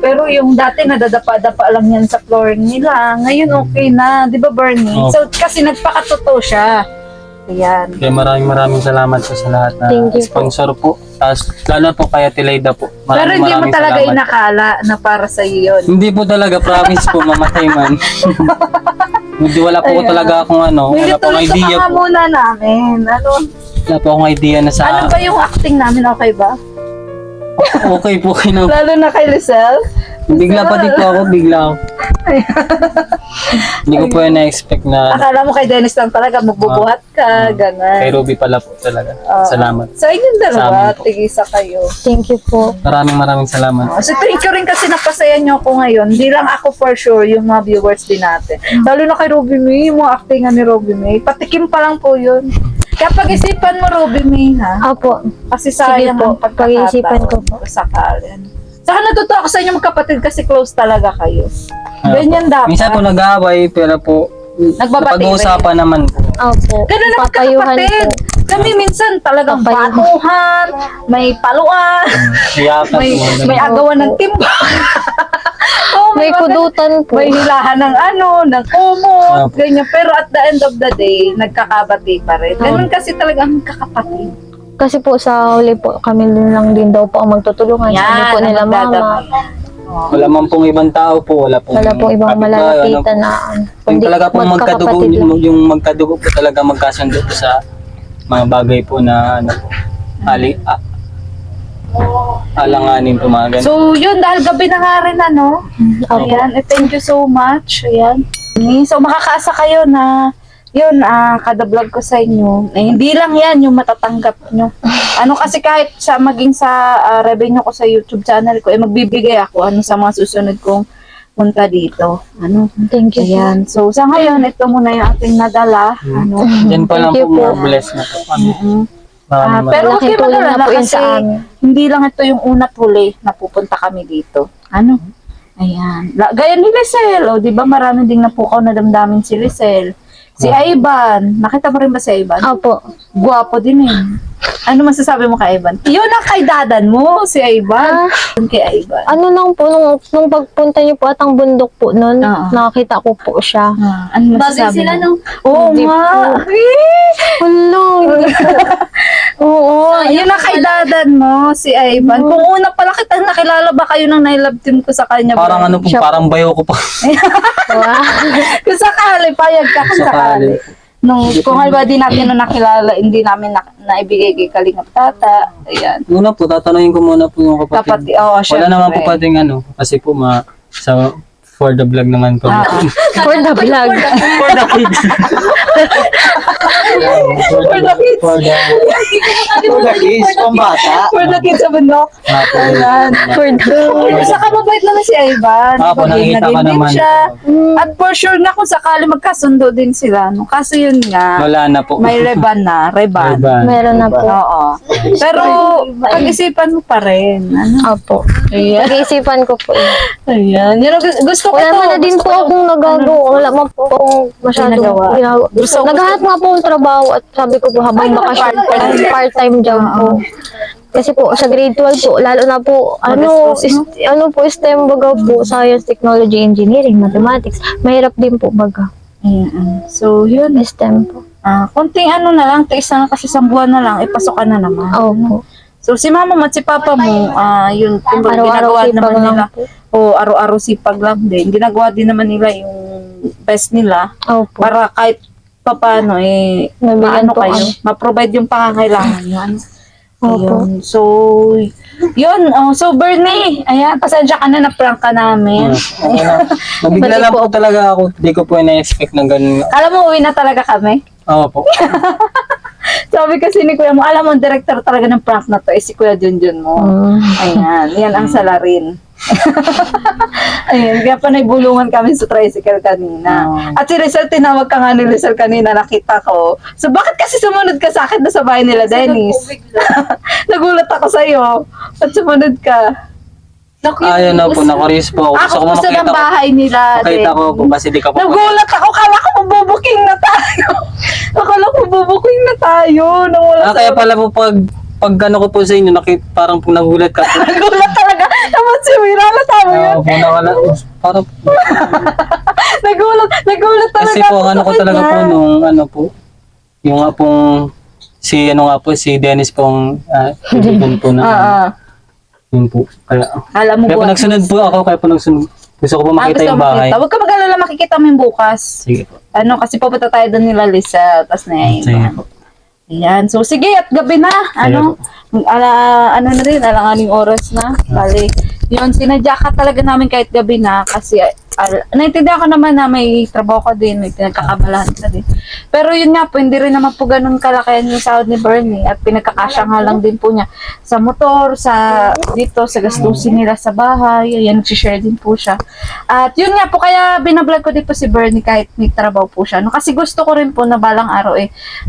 Pero yung dati nadadapa-dapa lang yan sa floor nila. Ngayon okay na, di ba Bernie? Oh. So kasi nagpakatotoo siya. Ayan. Kaya maraming salamat po sa lahat na Thank you po. sponsor po. Tapos lalo po kay Ate Laida po. Pero hindi mo talaga salamat. inakala na para sa iyo yun. Hindi po talaga, promise po, mamatay man. Hindi, wala po Ayan. talaga akong May wala po akong tuloy idea ka po. muna namin. Wala po akong idea na Ano sa... ba yung acting namin? Okay ba? Okay po kayo na. Lalo na kay Lisel? Bigla pati po ako, bigla ako. Hindi ko po yan na-expect na Akala mo kay Dennis lang talaga magbubuhat ka, kay gano'n. Ruby pala po talaga. Salamat. Sa inyong Sa dalawa, amin po. tigisa kayo. Thank you po. Maraming salamat. So thank you rin kasi napasaya niyo ako ngayon. Hindi lang ako for sure, yung mga viewers din natin. Lalo na kay Robby May, yung mga actingan ni Robby May. Patikim pa lang po yun. Kaya pag-isipan mo, Robby May, ha? Opo. Kasi sayang po, ang pagkakataon. pag-iisipan ko po. Sakali. Saka natutuwa ako sa inyo magkapatid kasi close talaga kayo. Ganyan dapat. Minsan po nag-aaway, pero po, Nagbabati pag-uusapan naman po. Opo. Ganun naman Papayuhan kakapatid. po. Kami minsan talagang Papayuhan. batuhan, may paluan, Iyakan may po. agawan ng timba. Oh, May kudutan po. May hilahan ng ng kumot, Opo. ganyan. Pero at the end of the day, nagkakabati pa rin. Ganun kasi talaga ang kakapatid. Kasi po sa huli po, kami lang din daw po ang magtutulungan. Sabi po ang nila mama. magdadamay. Wala man pong ibang tao po, wala pong... Wala pong ibang kapitbahay, malalapitan ano na po. Yung talaga pong magkadugo, magkakapatid lang. yung magkadugo po talaga magkasundo po sa mga bagay po na ano po, alanganin po mga ganun. So, yun, dahil gabi na nga rin, Opo. Ayan, thank you so much. Ayan. So, makakaasa kayo na yun, kada vlog ko sa inyo, hindi lang yan yung matatanggap nyo. Kasi kahit maging sa revenue ko sa YouTube channel ko, magbibigay ako sa mga susunod kong punta dito. Thank you po. Ayan. So, sa ngayon, ito muna yung ating nadala. Yan pa lang Thank you po, po. more bless na po. Pero Malaking okay tulong madala na po yun kasi sa amin. hindi lang ito yung una huli na pupunta kami dito. Ayan. Gaya ni Lisel, di ba marami ding napukaw na damdamin si Lisel. Si Ivan, nakita mo rin ba si Ivan? Opo. Gwapo din eh. Ano masasabi mo kay Ivan? Yun ang kay dadan mo, si Ivan. Yun kay Ivan. Ano lang po, nung pagpunta niyo po at ang bundok po nun, Oo. nakakita ko po siya. Ano Bagay masasabi sila mo? nung Oo Hindi nga. po. Hello. Oo, yun ang kay dadan mo, si Ivan. Kung una pala kita nakilala ba kayo nang nailove team ko sa kanya? Parang Brian? ano po, parang bayo ko pa. Wow. Kung sakali, payag ka kung sakali. Kung halimbawa di natin nung nakilala, hindi namin naibigay kay Kalingap Tata. Ayan. Una po, tatanungin ko muna po yung kapatid. Oo, Wala naman po syempre. pating kasi po for the vlog naman po. For the vlog. For the kids. For the kids. For the Pambata. For the kids sa bundok. Ayan. For the... Saka mabait naman si Ivan. Ako, nakikita ko Naging din naman. siya. At for sure na kung sakali magkasundo din sila. No? Kaso yun nga, Wala na po. may reban na. Reban. Meron na po. Oo. Pero pag-isipan mo pa rin. Opo. Ayan. Pag-iisipan ko po. Ayan. Yun, gusto ko Wala to. man na din po akong nagagawa. Wala man po akong masyadong Ginagawa. ginagawa. Gusto- Naghahanap nga po ng trabaho at sabi ko po habang bakasyon, part-time job po. Kasi po sa grade 12 po, lalo na po, STEM baga po, Science, Technology, Engineering, Mathematics. Mahirap din po baga. Ayan. So, yun. STEM po. Konting na lang, tiis na lang kasi isang buwan na lang, ipasok ka na naman. Opo. So, si mama mo at si papa mo, yun, kumbaga, ginagawa Araw-araw naman sipag nila. lang po. O, araw-araw sipag lang din. Ginagawa din naman nila yung best nila Opo. para kahit papano, Mabigyan maano po kayo, kami. ma-provide yung pangangailangan nyo. Opo. Ayun. So, yun. So, Bernie, ayan, pasensya ka na, na-prank ka namin. Nabigla lang po talaga ako. Hindi ko po ina-expect na ganun. Kala mo, uwi na talaga kami? Oo po. Sabi kasi ni Kuya mo, alam mo, director talaga ng prank na to, si Kuya Junjun mo. Ayan, yan ang salarin. Ayan, kaya pa naibulungan kami sa tricycle kanina. At si Rizal, tinawag ka nga ni Rizal kanina, nakita ko. So, bakit kasi sumunod ka sa akin na sa bahay nila, Dennis? Nagulat ako sa'yo. At sumunod ka. Ayaw na po, nakuris po ako. Ako gusto ng bahay nila, Makita ko po kasi di ka po. Nagulat ako, kala ko mabubuking na tayo. Akala ko mabubuking na tayo. Nawala Kaya pala po pag ano ko po sa inyo, parang po nagulat ka. Nagulat talaga. Naman si Wira, tama yun. Oo po, parang Nagulat talaga. kasi po, ako ano sa ko talaga po kanya. nung yung nga pong, si Dennis pong, kaibigan po na, yun po. Kaya Alam mo po buwan. nagsunod po ako, kaya po nagsunod. Gusto ko po makita gusto yung mo bahay. makita. Huwag ka mag-alala, makikita mo yung bukas. Sige po. Kasi pupunta tayo doon nila Lisa, tapos na yan. Sige po. Ayan. So, sige, at gabi na. Ano na rin, alanganing oras na. Bali, yun, sinadya ka talaga namin kahit gabi na kasi naintindihan ko naman na may trabaho ka din, may pinagkakabalahan ka din. Pero yun nga po, hindi rin naman po ganun kalakihan yung sahod ni Bernie at pinagkakasya nga lang din po niya sa motor, dito, sa gastusin nila sa bahay, ayan, nagsishare din po siya. At yun nga po, kaya binablog ko din po si Bernie kahit may trabaho po siya. No? Kasi gusto ko rin po na balang araw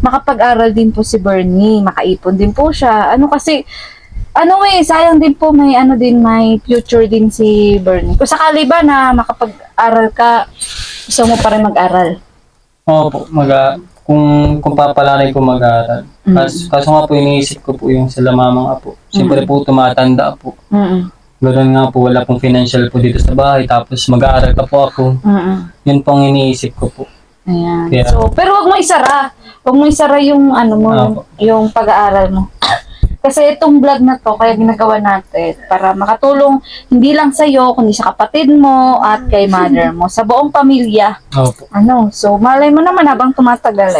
makapag-aral din po si Bernie, makaipon din po siya. Kasi sayang din po may future din si Bernie. Kung sakali ba na makapag-aral ka, gusto mo pa rin mag-aral? Oo po, kung papalanay ko mag-aaral. Kaso nga po, iniisip ko po yung sila mama nga po. Siyempre po, tumatanda po. Ganoon nga po, wala pong financial po dito sa bahay. Tapos mag-aaral ka po ako. Yun pong iniisip ko po. Ayan. Kaya- So, pero wag mo isara. Wag mo isara yung yung pag-aaral mo. Kasi itong vlog na to, kaya ginagawa natin para makatulong hindi lang sa iyo, kundi sa kapatid mo at kay mother mo, sa buong pamilya. Opo. So malay mo naman habang tumatagal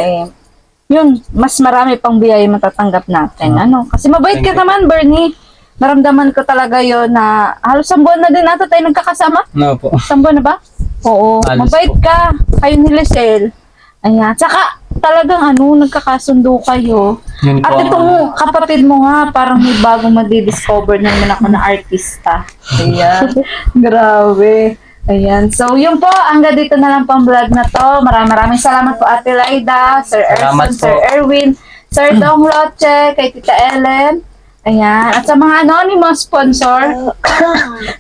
yun, mas marami pang biyaya matatanggap natin. Kasi mabait ka naman, Bernie. Naramdaman ko talaga yon na halos isang buwan na din ata tayo nagkakasama. Opo. Isang buwan na ba? Oo. Halos Mabait po. ka. Kayo ni Lisel. Ayan. Tsaka, talagang nagkakasundo kayo. Yun po At ang- itong kapatid mo nga, parang may bagong madidiscover na naman ako na artista. Ayan. Grabe. Ayan. So, yun po. Hanggang dito na lang pang vlog na to. Maraming salamat po, Ate Laida, Sir Salamat Erson, po. Sir Erwin, Sir Dong Loche, kay Tita Ellen. Ayan. At sa mga anonymous sponsor,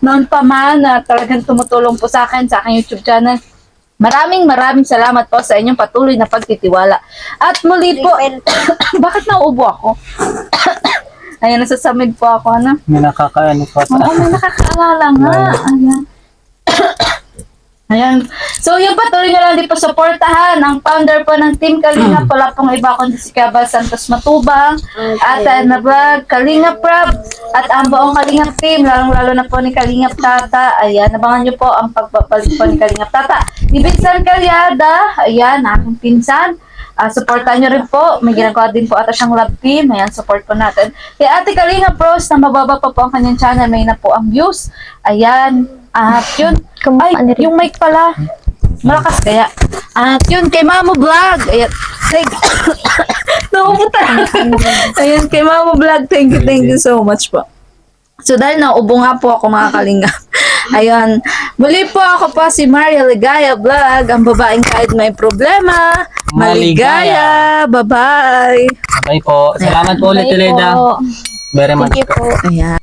noon pa man na talagang tumutulong po sa akin YouTube channel. Maraming salamat po sa inyong patuloy na pagtitiwala. At muli po, bakit nauubo ako? Ayan, nasasamid po ako, May nakakaano po. Oo, may nakakaalala nga. Ayan. Ayan. So, yung patuloy nyo lang di po supportahan. Ang founder po ng Team Kalinga, wala pong iba kundi si Cabal Santos Matubang, at na vlog, Kalinga Prab, at ang buong Kalinga team, lalong-lalo na po ni Kalinga Tata. Ayan, abangan nyo po ang pagbabalik po ni Kalinga Tata. Ni Vincent Calyada, ayan, aking pinsan. Supportan nyo rin po. May ginagawa din po ata siyang love team. Ayan, support po natin. Kay Ate Kalinga Pros, na mababa pa po ang kanyang channel, may na po ang views. Ayan. At yun. Ay, yung mic pala. Malakas kaya. At yun, kay Mamo Vlog. Ayan. Nauuputan. Ayan, kay Mamo Vlog. Thank you so much po. So, dahil nauubo nga po ako, mga Kalinga. Ayun. Muli po ako po si Maria Ligaya Vlog, ang babaeng kahit may problema, maligaya. Bye-bye. Okay po. Salamat po ulit, Bye Leda. po. Very much Thank you po. Ayan.